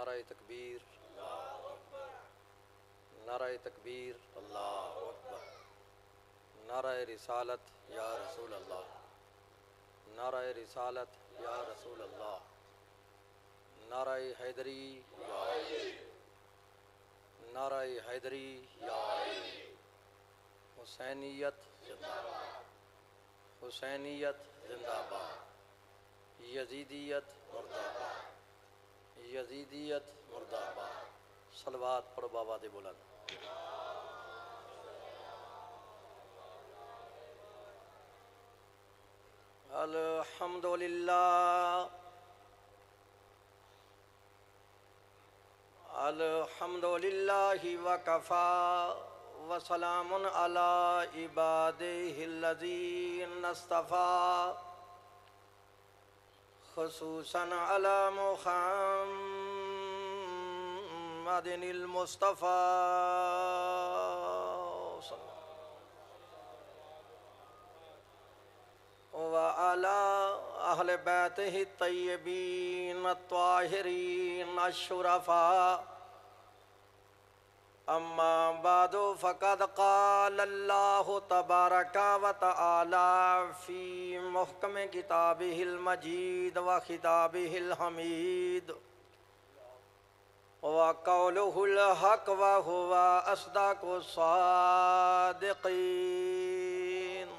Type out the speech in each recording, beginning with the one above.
نعرہ تکبیر، نعرہ تکبیر، اللہ اکبر، نعرہ رسالت یا رسول اللہ، نعرہ رسالت یا رسول اللہ، نعرہ حیدری، نعرہ حیدری، حسینیت حسینیت زندہ باد، یزیدیت مردہ باد، یزیدیت مردہ باد۔ صلوات پڑھو بابا دے بلند۔ الحمدللہ الحمدللہ وکفا وسلام علی عبادہ الذین اصطفیٰ خصوصاً علی محمد المصطفیٰ وعلى أهل بيته الطيبين الطاهرين الشرفاء أما بعد فقد قال الله تبارك وتعالى في محكم كتابه المجيد وخطابه الحميد وقوله الحق وهو أصدق الصادقين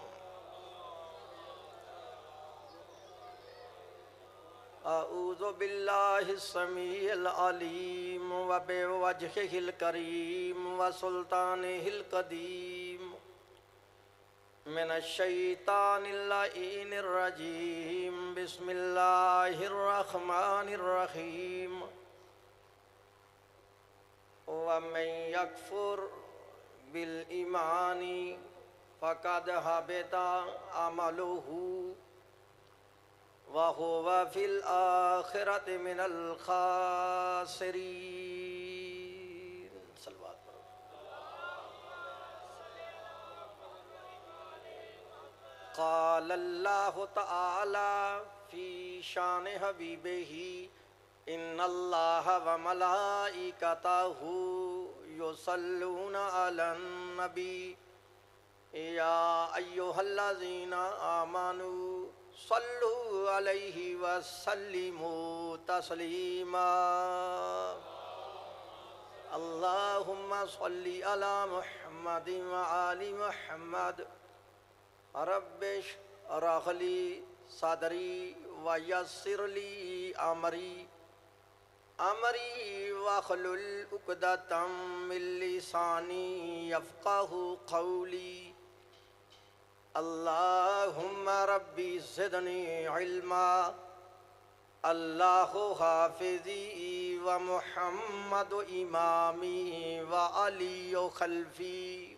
اعوذ باللہ السمیع العلیم وبوجہہ الکریم وسلطانہ القدیم من الشیطان اللعین الرجیم بسم اللہ الرحمن الرحیم ومن یکفر بالایمان فقد حبط عملہ وَهُوَ فِي الْآخِرَةِ مِنَ الْخَاسِرِينَ صلوات پڑھو۔ قال اللہ تعالی فی شان حبیبہ ان اللہ وملائکتہ یصلون علی النبی یا ایہا الذین آمنوا صلو علیہ وسلموا تسلیما اللہم صلی علی محمد وآل محمد رب اشرح لی صدری ویسر لی امری واحلل عقدۃ من لسانی یفقہوا قولی اللہم ربی زدنی علما اللہ حافظی و محمد امامی و علی خلفی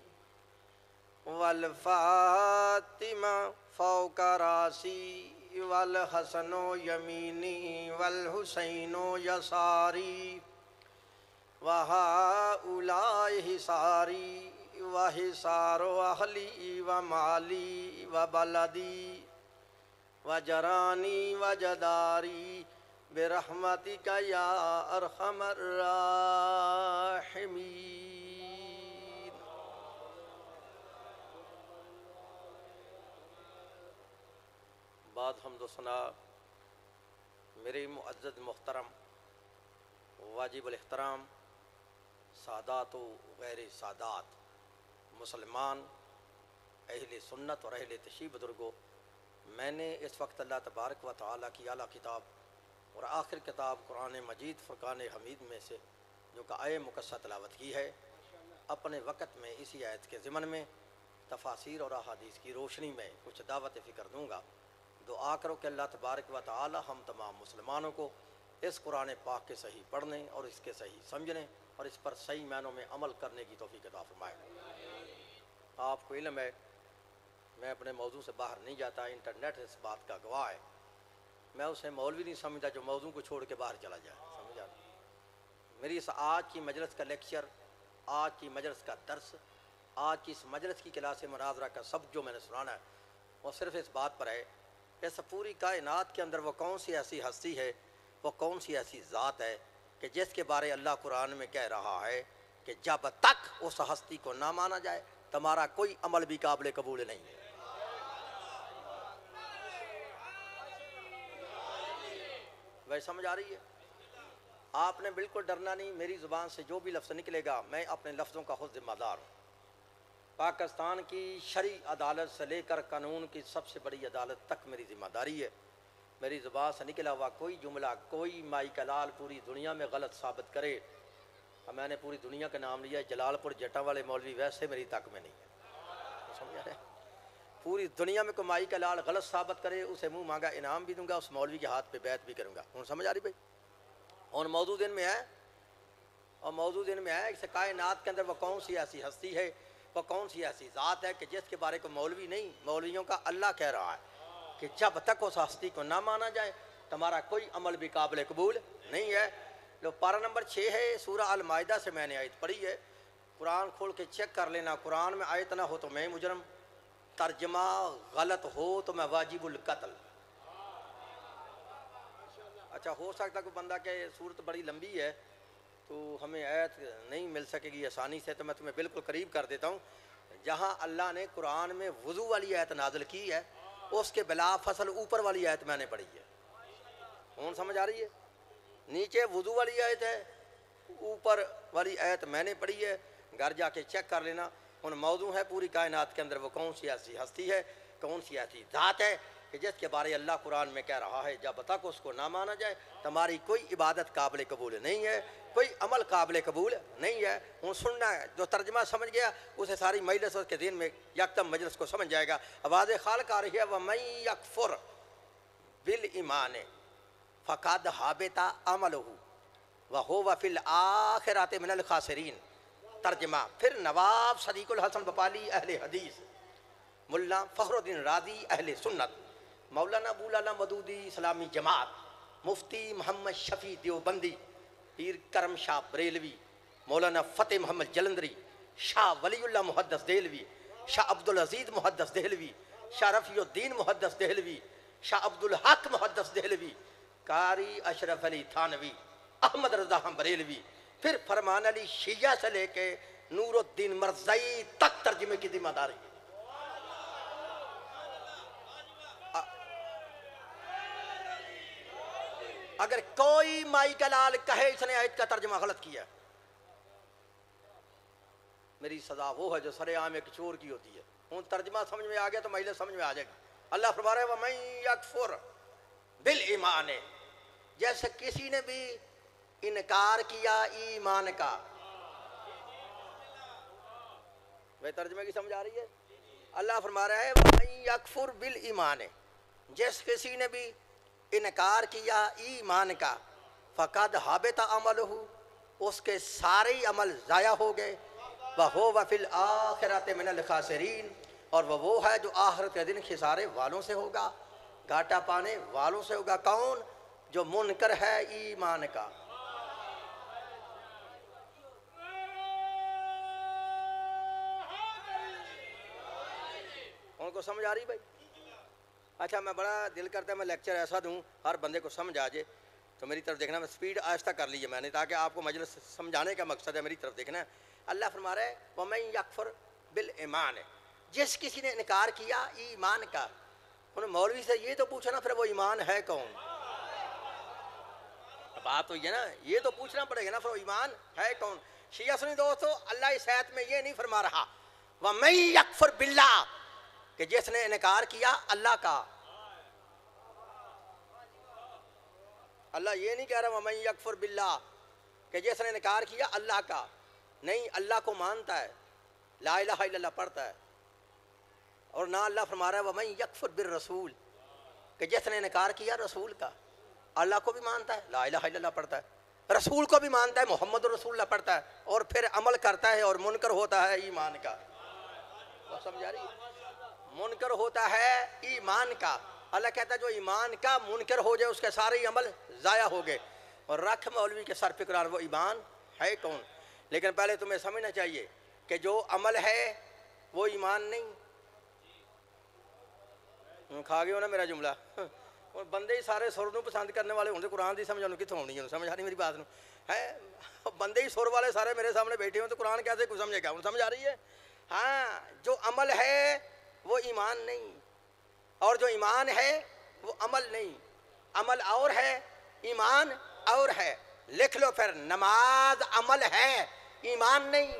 والفاطمہ فوق راسی والحسن یمینی والحسین یساری وہؤلاء حساری وحسار اہلی ومالی وبلدی وجرانی وجداری برحمتک یا ارحم الراحمین۔ بعد حمد و ثنا میرے معزز محترم واجب الاحترام سادات و غیر سادات مسلمان اہل سنت اور اہل تشیع بزرگوں، میں نے اس وقت اللہ تبارک و تعالیٰ کی اعلیٰ کتاب اور آخر کتاب قرآن مجید فرقان حمید میں سے جو کہ آیہ مقدسہ تلاوت کی ہے، اپنے وقت میں اسی آیت کے ضمن میں تفاسیر اور احادیث کی روشنی میں کچھ دعوت فکر دوں گا۔ دعا کرو کہ اللہ تبارک و تعالیٰ ہم تمام مسلمانوں کو اس قرآن پاک کے صحیح پڑھنے اور اس کے صحیح سمجھنے اور اس پر صحیح معنوں میں عمل کرنے کی توفیق عطا فرمائے۔ آپ کو علم ہے میں اپنے موضوع سے باہر نہیں جاتا، انٹرنیٹ اس بات کا گواہ ہے۔ میں اسے مولوی نہیں سمجھتا جو موضوع کو چھوڑ کے باہر چلا جائے، سمجھا؟ میری اس آج کی مجلس کا لیکچر، آج کی مجلس کا درس، آج کی اس مجلس کی کلاس مناظرہ کا سب جو میں نے سنانا ہے وہ صرف اس بات پر ہے، اس پوری کائنات کے اندر وہ کون سی ایسی ہستی ہے، وہ کون سی ایسی ذات ہے کہ جس کے بارے اللہ قرآن میں کہہ رہا ہے کہ جب تک اس ہستی کو نہ مانا جائے تمہارا کوئی عمل بھی قابل قبول نہیں ہے۔ وہی سمجھ آ رہی ہے؟ آپ نے بالکل ڈرنا نہیں، میری زبان سے جو بھی لفظ نکلے گا میں اپنے لفظوں کا خود ذمہ دار ہوں۔ پاکستان کی شرعی عدالت سے لے کر قانون کی سب سے بڑی عدالت تک میری ذمہ داری ہے۔ میری زبان سے نکلا ہوا کوئی جملہ، کوئی مائی کا لال پوری دنیا میں غلط ثابت کرے، میں نے پوری دنیا کا نام لیا، جلال پور جٹا والے مولوی ویسے میری تک میں نہیں ہے، سمجھا ہے؟ پوری دنیا میں کوئی مائی کا لال غلط ثابت کرے اسے منہ مانگا انعام بھی دوں گا، اس مولوی کے ہاتھ پہ بیعت بھی کروں گا۔ ہوں سمجھ آ رہی بھائی؟ اور موضوع دن میں ہے، اور موضوع دن میں ہے کہ کائنات کے اندر وہ کون سی ایسی ہستی ہے، وہ کون سی ایسی ذات ہے کہ جس کے بارے کو مولوی نہیں، مولویوں کا اللہ کہہ رہا ہے کہ جب تک اس ہستی کو نہ مانا جائے تمہارا کوئی عمل بھی قابل قبول نہیں ہے۔ لو پارہ نمبر 6 ہے، سورہ المائدہ سے میں نے آیت پڑھی ہے، قرآن کھول کے چیک کر لینا، قرآن میں آیت نہ ہو تو میں مجرم، ترجمہ غلط ہو تو میں واجب القتل۔ اچھا ہو سکتا کہ بندہ کہ صورت بڑی لمبی ہے تو ہمیں آیت نہیں مل سکے گی آسانی سے، تو میں تمہیں بالکل قریب کر دیتا ہوں۔ جہاں اللہ نے قرآن میں وضو والی آیت نازل کی ہے اس کے بلا فصل اوپر والی آیت میں نے پڑھی ہے۔ کون سمجھ آ رہی ہے؟ نیچے وضو والی آیت ہے، اوپر والی آیت میں نے پڑھی ہے، گھر جا کے چیک کر لینا۔ ان موضوع ہے پوری کائنات کے اندر وہ کون سی ایسی ہستی ہے، کون سی ایسی ذات ہے کہ جس کے بارے اللہ قرآن میں کہہ رہا ہے جب تک اس کو نہ مانا جائے تمہاری کوئی عبادت قابل قبول نہیں ہے، کوئی عمل قابل قبول نہیں ہے۔ ہوں سننا ہے، جو ترجمہ سمجھ گیا اسے ساری مجلس اس کے دین میں یکدم مجلس کو سمجھ جائے گا۔ آواز خالق آ رہی ہے، وَمَن يَكْفُرْ بِالْإِيمَانِ فَقَدْ حَبِطَ عَمَلُهُ وَهُوَ فِي الْآخِرَةِ مِنَ الْخَاسِرِينَ۔ ترجمہ پھر نواب صدیق الحسن بپالی اہل حدیث، ملا فخر الدین رازی اہل سنت، مولانا ابو الاعلیٰ مودودی اسلامی جماعت، مفتی محمد شفیع دیوبندی، پیر کرم شاہ بریلوی، مولانا فتح محمد جلندری، شاہ ولی اللہ محدث دہلوی، شاہ عبدالعزیز محدث دہلوی، شاہ رفیع الدین محدث دہلوی، شاہ عبدالحق محدث دہلوی، قاری اشرف علی تھانوی، احمد رضا بریلوی، پھر فرمان علی شیعہ سے لے کے نور الدین مرزائی تک ترجمے کی ذمہ داری ہے۔ اگر کوئی مائی کا لال کہے اس نے آیت کا ترجمہ غلط کیا میری سزا وہ ہے جو سر عام ایک چور کی ہوتی ہے۔ ہوں ترجمہ سمجھ میں آ گیا تو مجلس سمجھ میں آ جائے گی۔ اللہ فرما رہا ہے وَمَن يَكْفُرْ بِالْإِيمَانِ، جیسے کسی نے بھی انکار کیا ایمان کا۔ وہ ترجمے کی سمجھ آ رہی ہے؟ اللہ فرما رہا ہے وَمَن يَكْفُرْ بِالْإِيمَانِ، جس کسی نے بھی انکار کیا ایمان کا، فقد حبط عملہ، اس کے سارے عمل ضائع ہو گئے، وَهُوَ فِي الْآخِرَةِ مِنَ الْخَاسِرِينَ، اور وہ ہے جو آخرت کے دن خسارے والوں سے ہوگا، گھاٹا پانے والوں سے ہوگا۔ کون؟ جو منکر ہے ایمان کا۔ ان کو سمجھ آ رہی بھائی؟ اچھا میں بڑا دل کرتا ہے میں لیکچر ایسا دوں ہر بندے کو سمجھ آ جائے، تو میری طرف دیکھنا، میں سپیڈ آہستہ کر لی ہے میں نے تاکہ آپ کو مجلس سمجھانے کا مقصد ہے، میری طرف دیکھنا ہے۔ اللہ فرما رہا ہے وَمَن يَكْفُرْ بِالْإِيمَانِ، جس کسی نے انکار کیا ایمان کا۔ انہوں مولوی سے یہ تو پوچھنا پھر وہ ایمان ہے کون؟ بات ہوئی ہے نا، یہ تو پوچھنا پڑے گا نا پھر وہ ایمان ہے کون؟ شیعہ سنی دوستو، اللہ اس آیت میں یہ نہیں فرما رہا وَمَن يَكْفُرْ بِاللَّهِ کہ جس نے انکار کیا اللہ کا۔ اللہ یہ نہیں کہہ رہا وَمَن يَكْفُرْ بِاللَّهِ کہ جس نے انکار کیا اللہ کا، نہیں، اللہ کو مانتا ہے، لا الہ الا اللہ پڑھتا ہے، اور نہ اللہ فرما رہا ہے وَمَن يَكْفُرْ بِالرَّسُولِ کہ جس نے انکار کیا رسول کا۔ اللہ کو بھی مانتا ہے، لا الہ الا اللہ پڑھتا ہے، رسول کو بھی مانتا ہے، محمد رسول اللہ پڑھتا ہے، اور پھر عمل کرتا ہے اور منکر ہوتا ہے ایمان کا۔ بات سمجھ آ رہی ہے؟ منکر ہوتا ہے ایمان کا۔ اللہ کہتا ہے جو ایمان کا منکر ہو جائے اس کے سارے عمل ضائع ہو گئے، اور رکھ مولوی کے سر پہ قرار وہ ایمان ہے کون۔ لیکن پہلے تمہیں سمجھنا چاہیے کہ جو عمل ہے وہ ایمان نہیں۔ کھا گئے ہو نا میرا جملہ؟ اور بندے ہی سارے سر نو پسند کرنے والے ہوندے قرآن دی سمجھ انہوں کتوں آنی ہے؟ سمجھ آ رہی میری بات نو ہے؟ بندے ہی سر والے سارے میرے سامنے بیٹھے ہوں تو قرآن کیسے کوئی سمجھے گا؟ سمجھ آ رہی ہے؟ ہاں جو عمل ہے وہ ایمان نہیں، اور جو ایمان ہے وہ عمل نہیں، عمل اور ہے ایمان اور ہے۔ لکھ لو پھر، نماز عمل ہے ایمان نہیں۔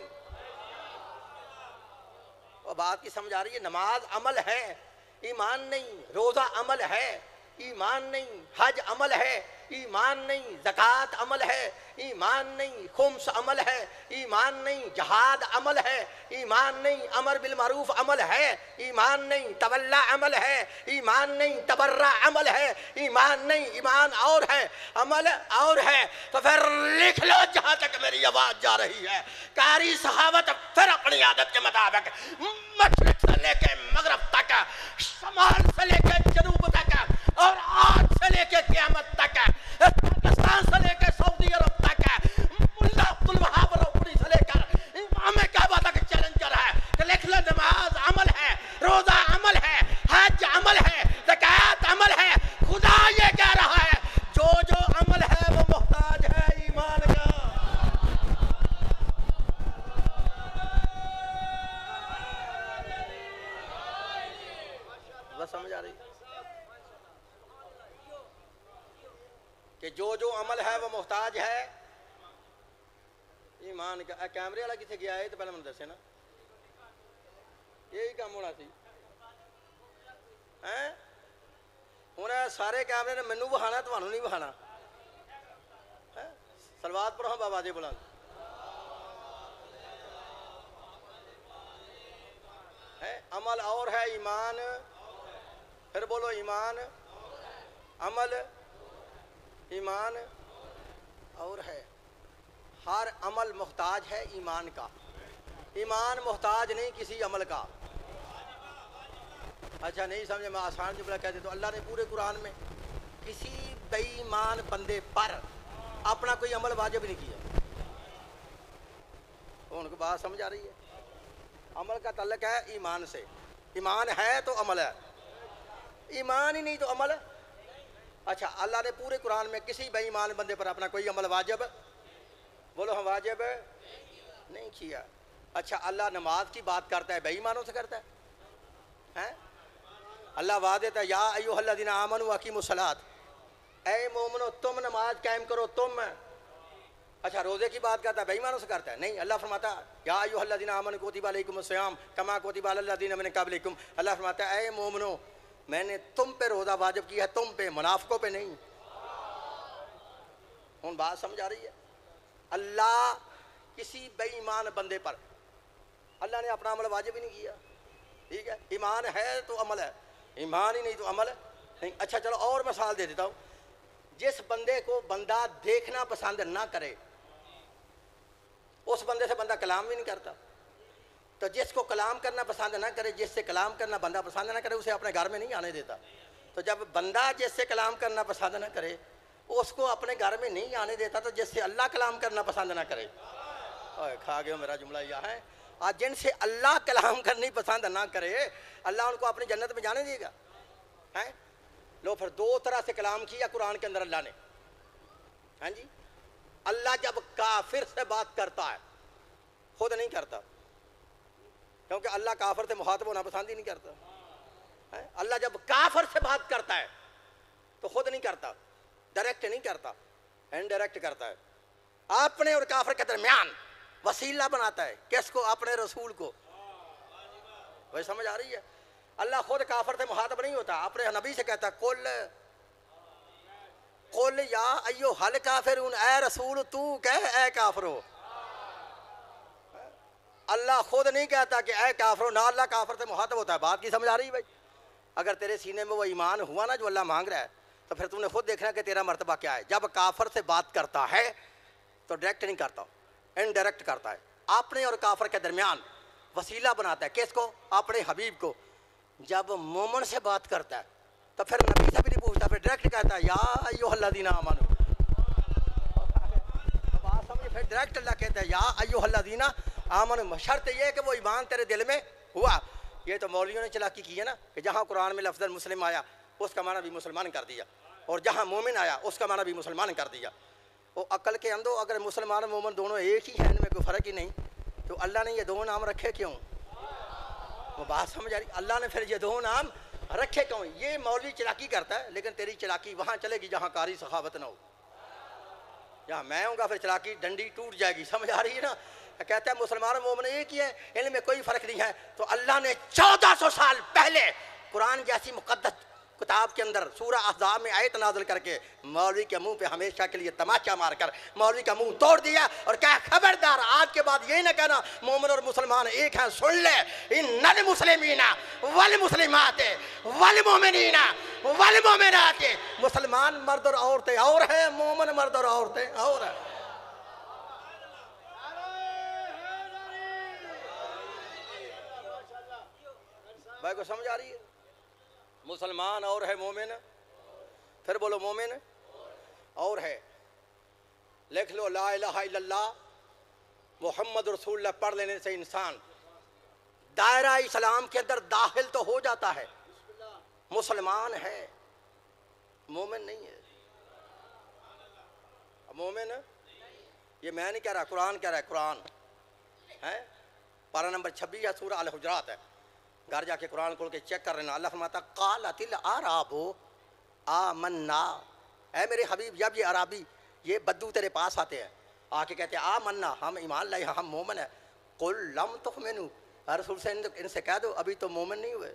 اور بات کی سمجھ آ رہی ہے؟ نماز عمل ہے ایمان نہیں، روزہ عمل ہے ایمان نہیں، حج عمل ہے ایمان نہیں، زکوٰۃ عمل ہے ایمان نہیں، خمس عمل ہے ایمان نہیں، جہاد عمل ہے ایمان نہیں، امر بالمعروف عمل ہے ایمان نہیں، تولا عمل ہے ایمان نہیں، تبرع عمل ہے ایمان نہیں، ایمان اور ہے عمل اور ہے۔ تو پھر لکھ لو جہاں تک میری آواز جا رہی ہے، قاری صحابت پھر اپنی عادت کے مطابق مشرق سے لے کے مغرب تک، شمال سے لے کے جنوب تک، اور آج سے لے کے قیامت تک، پاکستان سے لے کے سعودی عرب تک، ملا عبد الوہاب روپڑی سے لے کر امام کعبہ تک چیلنجر ہے کہ لکھ لو نماز عمل ہے، روزہ عمل ہے، حج عمل ہے، زکوٰۃ عمل ہے۔ خدا یہ کہہ رہا ہے جو جو عمل ہے وہ محتاج ہے ایمان کا۔ بس سمجھ آ رہی کہ جو جو عمل ہے وہ محتاج ہے ایمان کا۔ کیمرے والا کتنے گیا ہے تو پہلے مجھے دسے نا، یہی کام ہونا سی۔ ہوں سارے کیمرے نے مینوں بہانا تمہوں نہیں بہانا۔ سلوات پڑھو بابا جی بلند۔ عمل اور ہے ایمان، پھر بولو ایمان، عمل ایمان اور ہے۔ ہر عمل محتاج ہے ایمان کا، ایمان محتاج نہیں کسی عمل کا۔ اچھا نہیں سمجھے، میں آسان جملہ کہہ دیتا ہوں، اللہ نے پورے قرآن میں کسی بے ایمان بندے پر اپنا کوئی عمل واجب نہیں کیا۔ ان کو بات سمجھ آ رہی ہے؟ عمل کا تعلق ہے ایمان سے، ایمان ہے تو عمل ہے، ایمان ہی نہیں تو عمل ہے۔ اچھا اللہ نے پورے قرآن میں کسی بے ایمان بندے پر اپنا کوئی عمل واجب، بولو ہم واجب نہیں کیا۔ اچھا اللہ نماز کی بات کرتا ہے بے ایمانوں سے کرتا ہے؟ اللہ وعدہ دیتا ہے یا ایھا الذین آمنوا اقیموا الصلاۃ، اے مومنو تم نماز قائم کرو تم۔ اچھا روزے کی بات کرتا ہے بے ایمانوں سے کرتا ہے؟ نہیں، اللہ فرماتا ہے یا ایھا الذین آمنوا کتب علیکم الصیام کما کتب علی الذین من قبلکم۔ اللہ فرماتا ہے اے مومنو میں نے تم پہ روزہ واجب کیا ہے، تم پہ، منافقوں پہ نہیں۔ ہوں بات سمجھ آ رہی ہے؟ اللہ کسی بے ایمان بندے پر اللہ نے اپنا عمل واجب ہی نہیں کیا، ٹھیک ہے؟ ایمان ہے تو عمل ہے، ایمان ہی نہیں تو عمل نہیں۔ اچھا چلو اور مثال دے دیتا ہوں، جس بندے کو بندہ دیکھنا پسند نہ کرے اس بندے سے بندہ کلام بھی نہیں کرتا۔ تو جس کو کلام کرنا پسند نہ کرے، جس سے کلام کرنا بندہ پسند نہ کرے، اسے اپنے گھر میں نہیں آنے دیتا۔ تو جب بندہ جس سے کلام کرنا پسند نہ کرے اس کو اپنے گھر میں نہیں آنے دیتا، تو جس سے اللہ کلام کرنا پسند نہ کرے، کھا گئے میرا جملہ یہ ہے، آج جن سے اللہ کلام کرنی پسند نہ کرے اللہ ان کو اپنی جنت میں جانے دے گا؟ لو پھر دو طرح سے کلام کیا قرآن کے اندر اللہ نے۔ ہاں جی، اللہ جب کافر سے بات کرتا ہے خود نہیں کرتا، کیونکہ اللہ کافر سے مخاطب ہونا پسند ہی نہیں کرتا۔ اللہ جب کافر سے بات کرتا ہے تو خود نہیں کرتا، ڈائریکٹ نہیں کرتا، انڈائریکٹ کرتا ہے، اپنے اور کافر کے درمیان وسیلہ بناتا ہے۔ کس کو؟ اپنے رسول کو۔ وہی سمجھ آ رہی ہے؟ اللہ خود کافر سے مخاطب نہیں ہوتا، اپنے نبی سے کہتا ہے قل یا ایھا الکافرون، اے رسول تو کہہ اے کافرو۔ اللہ خود نہیں کہتا کہ اے کافرو، نہ اللہ کافر سے مخاطب ہوتا ہے۔ بات کی سمجھ آ رہی ہے بھائی؟ اگر تیرے سینے میں وہ ایمان ہوا نا جو اللہ مانگ رہا ہے تو پھر تم نے خود دیکھنا کہ تیرا مرتبہ کیا ہے۔ جب کافر سے بات کرتا ہے تو ڈائریکٹ نہیں کرتا، انڈائریکٹ کرتا ہے، اپنے اور کافر کے درمیان وسیلہ بناتا ہے۔ کس کو؟ اپنے حبیب کو۔ جب مومن سے بات کرتا ہے تو پھر نبی سے بھی نہیں پوچھتا، پھر ڈائریکٹ کہتا ہے یا ایھا الذین آمنوا۔ بات سمجھے؟ پھر ڈائریکٹ اللہ کہتا ہے یا ایھا الذین آمنوا، شرط یہ ہے کہ وہ ایمان تیرے دل میں ہوا۔ یہ تو مولویوں نے چلاکی کی ہے نا کہ جہاں قرآن میں لفظ مسلم آیا اس کا معنی بھی مسلمان کر دیا، اور جہاں مومن آیا اس کا معنی بھی مسلمان کر دیا۔ وہ عقل کے اندر اگر مسلمان اور مومن دونوں ایک ہی ہیں، ان میں کوئی فرق ہی نہیں، تو اللہ نے یہ دو نام رکھے کیوں؟ وہ بات سمجھ آ رہی؟ اللہ نے پھر یہ دو نام رکھے کیوں؟ یہ مولوی چلاکی کرتا ہے، لیکن تیری چلاکی وہاں چلے گی جہاں قاری سخاوت نہ ہو۔ جہاں میں ہوں گا پھر چلاکی ڈنڈی ٹوٹ جائے گی، سمجھ آ رہی ہے نا؟ کہتا ہے مسلمان اور مومن ایک ہی ہے، ان میں کوئی فرق نہیں ہے۔ تو اللہ نے 1400 سال پہلے قرآن جیسی مقدس کتاب کے اندر سورہ احزاب میں آیت نازل کر کے مولوی کے منہ پہ ہمیشہ کے لیے تماچا مار کر مولوی کا منہ توڑ دیا، اور کہا خبردار آج کے بعد یہ نہ کہنا مومن اور مسلمان ایک ہیں، سن لے، ان المسلمین والمسلمات والمؤمنین والمؤمنات، مسلمان مرد اور عورتیں اور ہیں، مومن مرد اور عورتیں اور ہیں۔ بھائی کو سمجھ آ رہی ہے؟ مسلمان اور ہے، مومن پھر بولو مومن اور ہے۔ لکھ لو لا الہ الا اللہ محمد رسول اللہ پڑھ لینے سے انسان دائرہ اسلام کے اندر داخل تو ہو جاتا ہے، مسلمان ہے، مومن نہیں ہے۔ مومن یہ میں نہیں کہہ رہا، قرآن کہہ رہا ہے، قرآن ہے پارہ نمبر 26 ہے، سورہ الحجرات ہے، گھر جا کے قرآن کھول کے چیک کر رہے نا۔ اللہ فرماتا قالت الاعراب آمنا، اے میرے حبیب جب یہ عرابی یہ بدو تیرے پاس آتے ہیں آ کے کہتے ہیں آمنا ہم ایمان لائے ہم مومن ہیں، قل لم تؤمنوا، رسول سے ان سے کہہ دو ابھی تو مومن نہیں ہوئے،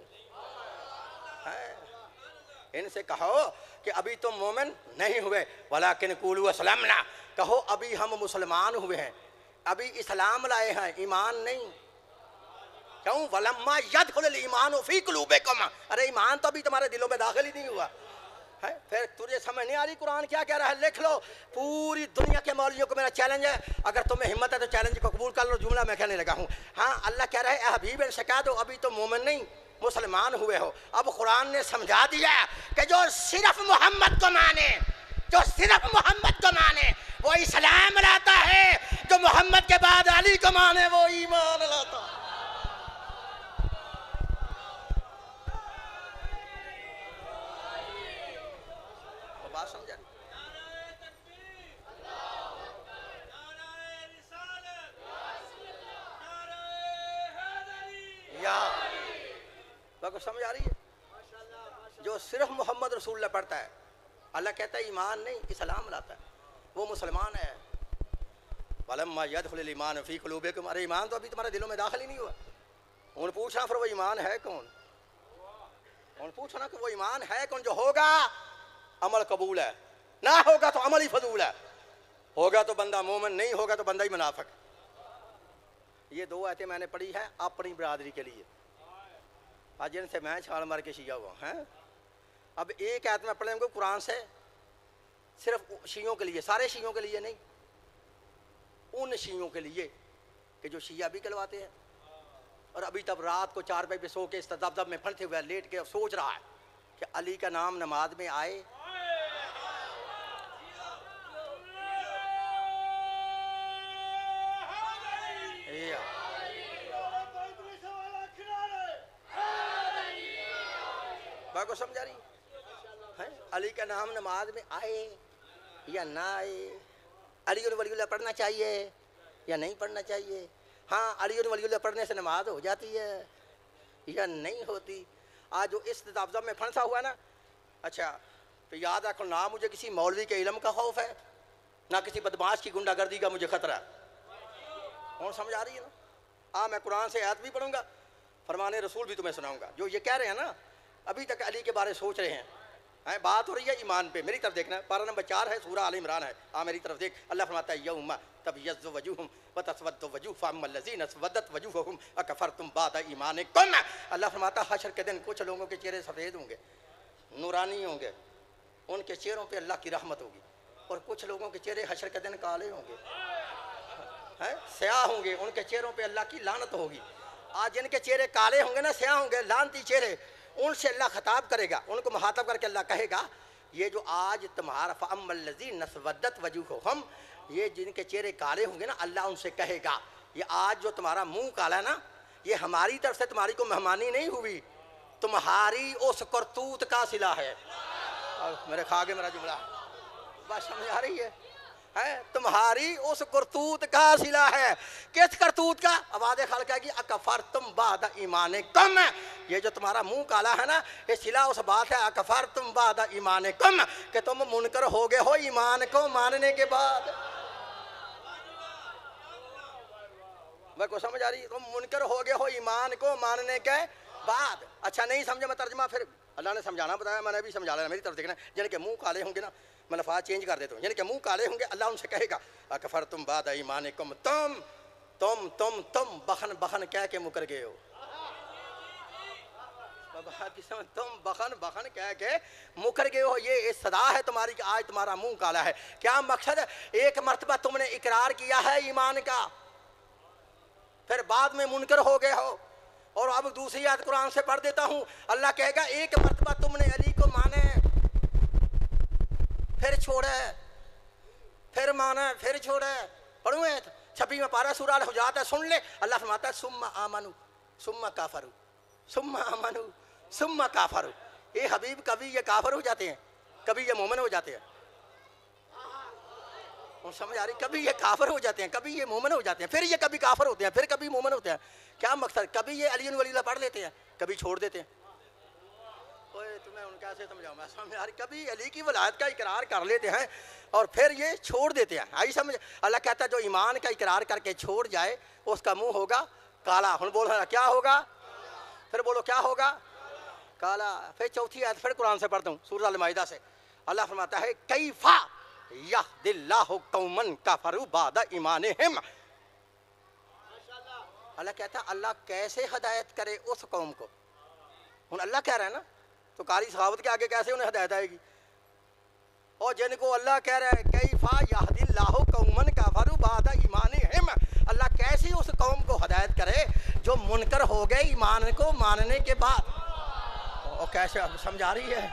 ان سے کہو کہ ابھی تو مومن نہیں ہوئے، ولیکن قولوا اسلمنا، کہو ابھی ہم مسلمان ہوئے ہیں، ابھی اسلام لائے ہیں، ایمان نہیں۔ کیوں؟ وَلَمَّا يَدْخُلِ الْإِيمَانُ فِي قُلُوبِكُمْ، ارے ایمان تو ابھی تمہارے دلوں میں داخل ہی نہیں ہوا ہے۔ پھر تجھے سمجھ نہیں آ رہی قرآن کیا کہہ رہا ہے؟ لکھ لو، پوری دنیا کے مولویوں کو میرا چیلنج ہے، اگر تمہیں ہمت ہے تو چیلنج کو قبول کر لو، جملہ میں کہنے لگا ہوں۔ ہاں اللہ کہہ رہا ہے اے حبیب ان سے کہہ دو ابھی تو مومن نہیں مسلمان ہوئے ہو۔ اب قرآن نے سمجھا دیا کہ جو صرف محمد کو مانے، جو صرف محمد کو مانے وہ اسلام لاتا ہے، جو محمد کے بعد علی کو مانے وہ ایمان لاتا ہے۔ بات سمجھا؟ یا بات کو سمجھ آ رہی ہے؟ جو صرف محمد رسول اللہ پڑھتا ہے اللہ کہتا ہے ایمان نہیں اسلام لاتا ہے، وہ مسلمان ہے۔ وَلَمَّا يَدْخُلِ الْإِيمَانُ فِي قُلُوبِكُمْ، ارے ایمان تو ابھی تمہارے دلوں میں داخل ہی نہیں ہوا۔ انہوں نے پوچھنا پھر وہ ایمان ہے کون؟ انہوں نے پوچھنا کہ وہ ایمان ہے کون؟ جو ہوگا عمل قبول ہے، نہ ہوگا تو عمل ہی فضول ہے، ہوگا تو بندہ مومن، نہیں ہوگا تو بندہ ہی منافق۔ یہ دو آیتیں میں نے پڑھی ہے اپنی برادری کے لیے، آج ان سے میں چھال مار کے شیعہ ہوا ہیں۔ اب ایک آیت میں پڑھیں گے قرآن سے صرف شیعوں کے لیے، سارے شیعوں کے لیے نہیں، ان شیعوں کے لیے کہ جو شیعہ بھی کہلواتے ہیں اور ابھی تب رات کو 4 بجے پہ سو کے استدب میں پھنسے ہوئے لیٹ کے سوچ رہا ہے کہ علی کا نام نماز میں آئے۔ بات کو سمجھا رہی ہے؟ علی کا نام نماز میں آئے یا نہ آئے، علی ولی اللہ پڑھنا چاہیے یا نہیں پڑھنا چاہیے؟ ہاں علی ولی اللہ پڑھنے سے نماز ہو جاتی ہے یا نہیں ہوتی؟ آج جو اس تذبذب میں پھنسا ہوا ہے نا، اچھا تو یاد رکھو نہ مجھے کسی مولوی کے علم کا خوف ہے، نہ کسی بدماش کی گنڈا گردی کا مجھے خطرہ ہے۔ اور سمجھ آ رہی ہے نا؟ میں قرآن سے آیت بھی پڑھوں گا، فرمان رسول بھی تمہیں سناؤں گا۔ جو یہ کہہ رہے ہیں نا ابھی تک علی کے بارے سوچ رہے ہیں، بات ہو رہی ہے ایمان پہ، میری طرف دیکھنا، پارہ نمبر 4 ہے، سورہ آل عمران ہے، میری طرف دیکھ۔ اللہ فرماتا ہے یوم تبیض وجوہ وتسود وجوہ فاما الذین اسودت وجوہہم اکفرتم بعد ایمانکم۔ اللہ فرماتا ہے حشر کے دن کچھ لوگوں کے چہرے سفید ہوں گے، نورانی ہوں گے، ان کے چہروں پہ اللہ کی رحمت ہوگی، اور کچھ لوگوں کے چہرے حشر کے دن کالے ہوں گے، سیاہ ہوں گے، ان کے چہروں پہ اللہ کی لعنت ہوگی۔ آج جن کے چہرے کالے ہوں گے نا، سیاہ ہوں گے، لعنتی چہرے، ان سے اللہ خطاب کرے گا، ان کو مخاطب کر کے اللہ کہے گا یہ جو آج تمہارا فَأَمَّا الَّذِينَ اسْوَدَّتْ وَجُوهُهُمْ، یہ جن کے چہرے کالے ہوں گے نا، اللہ ان سے کہے گا یہ آج جو تمہارا منہ کالا ہے نا، یہ ہماری طرف سے تمہاری کو مہمانی نہیں ہوئی، تمہاری اس کرتوت کا صلہ ہے. میرے کھا کے میرا جملہ بات سمجھ آ رہی ہے؟ تمہاری اس کرتوت کا صلہ ہے. کس کرتوت کا؟ آواز خلق کی اکفرتم بعد ایمانکم. یہ جو تمہارا منہ کالا ہے نا، یہ صلہ اس بات ہے اکفرتم بعد ایمانکم کہ تم منکر ہو گئے ہو ایمان کو ماننے کے بعد. میں کو سمجھ آ رہی ہے؟ تم منکر ہو گئے ہو ایمان کو ماننے کے بعد. اچھا نہیں سمجھے میں ترجمہ، پھر اللہ نے سمجھانا بتایا، میں نے بھی سمجھا لینا، میری طرف دیکھنا. جن کے منہ کالے ہوں گے نا، میں لفظ چینج کر دیتا ہوں، جن کے منہ کالے ہوں گے اللہ ان سے کہے گا اکفرتم بعد ایمانکم، تم بخن بخن کہہ کے مکر گئے ہو. تم بخن کہہ کے مکر گئے ہو. یہ صدا ہے تمہاری کہ آج تمہارا منہ کالا ہے. کیا مقصد ہے؟ ایک مرتبہ تم نے اقرار کیا ہے ایمان کا، پھر بعد میں منکر ہو گئے ہو. اور اب دوسری آیت قرآن سے پڑھ دیتا ہوں. اللہ کہے گا ایک مرتبہ تم نے علی کو مانے، پھر چھوڑے، پھر مانا، پھر چھوڑے. پڑھوں 26 پارہ سورہ الحجرات ہے، سن لے. اللہ فرماتا ہے ثم آمنوا ثم کافروا ثم آمنوا ثم کافروا. اے حبیب کبھی یہ کافر ہو جاتے ہیں، کبھی یہ مومن ہو جاتے ہیں. سمجھ آ رہی؟ کبھی یہ کافر ہو جاتے ہیں، کبھی یہ مومن ہو جاتے ہیں، پھر یہ کبھی کافر ہوتے ہیں، پھر کبھی مومن ہوتے ہیں. کیا مقصد؟ کبھی یہ علی ولی اللہ پڑھ لیتے ہیں، کبھی چھوڑ دیتے ہیں. تمہیں ان کیسے سمجھاؤں میں؟ سمجھ آ رہی؟ کبھی علی کی ولایت کا اقرار کر لیتے ہیں اور پھر یہ چھوڑ دیتے ہیں. آئی سمجھ؟ اللہ کہتا ہے جو ایمان کا اقرار کر کے چھوڑ جائے اس کا منہ ہوگا کالا. ہن بول رہا کیا ہوگا؟ پھر بولو کیا ہوگا؟ کالا. پھر چوتھی آیت پھر قرآن سے پڑھتا ہوں، سورہ المائدہ سے. اللہ فرماتا ہے کیفا یہدی اللہ قوما کفروا بعد ایمانہم. اللہ کہتا ہے اللہ کیسے ہدایت کرے اس قوم کو. ہن اللہ کہہ رہا ہے نا، تو قاری صحابت کے آگے کیسے انہیں ہدایت آئے گی؟ اور جن کو اللہ کہہ رہا ہے کیفا یہدی اللہ قوما کفروا بعد ایمانہم، اللہ کیسے اس قوم کو ہدایت کرے جو منکر ہو گئے ایمان کو ماننے کے بعد. اور کیسے سمجھ آ رہی ہے؟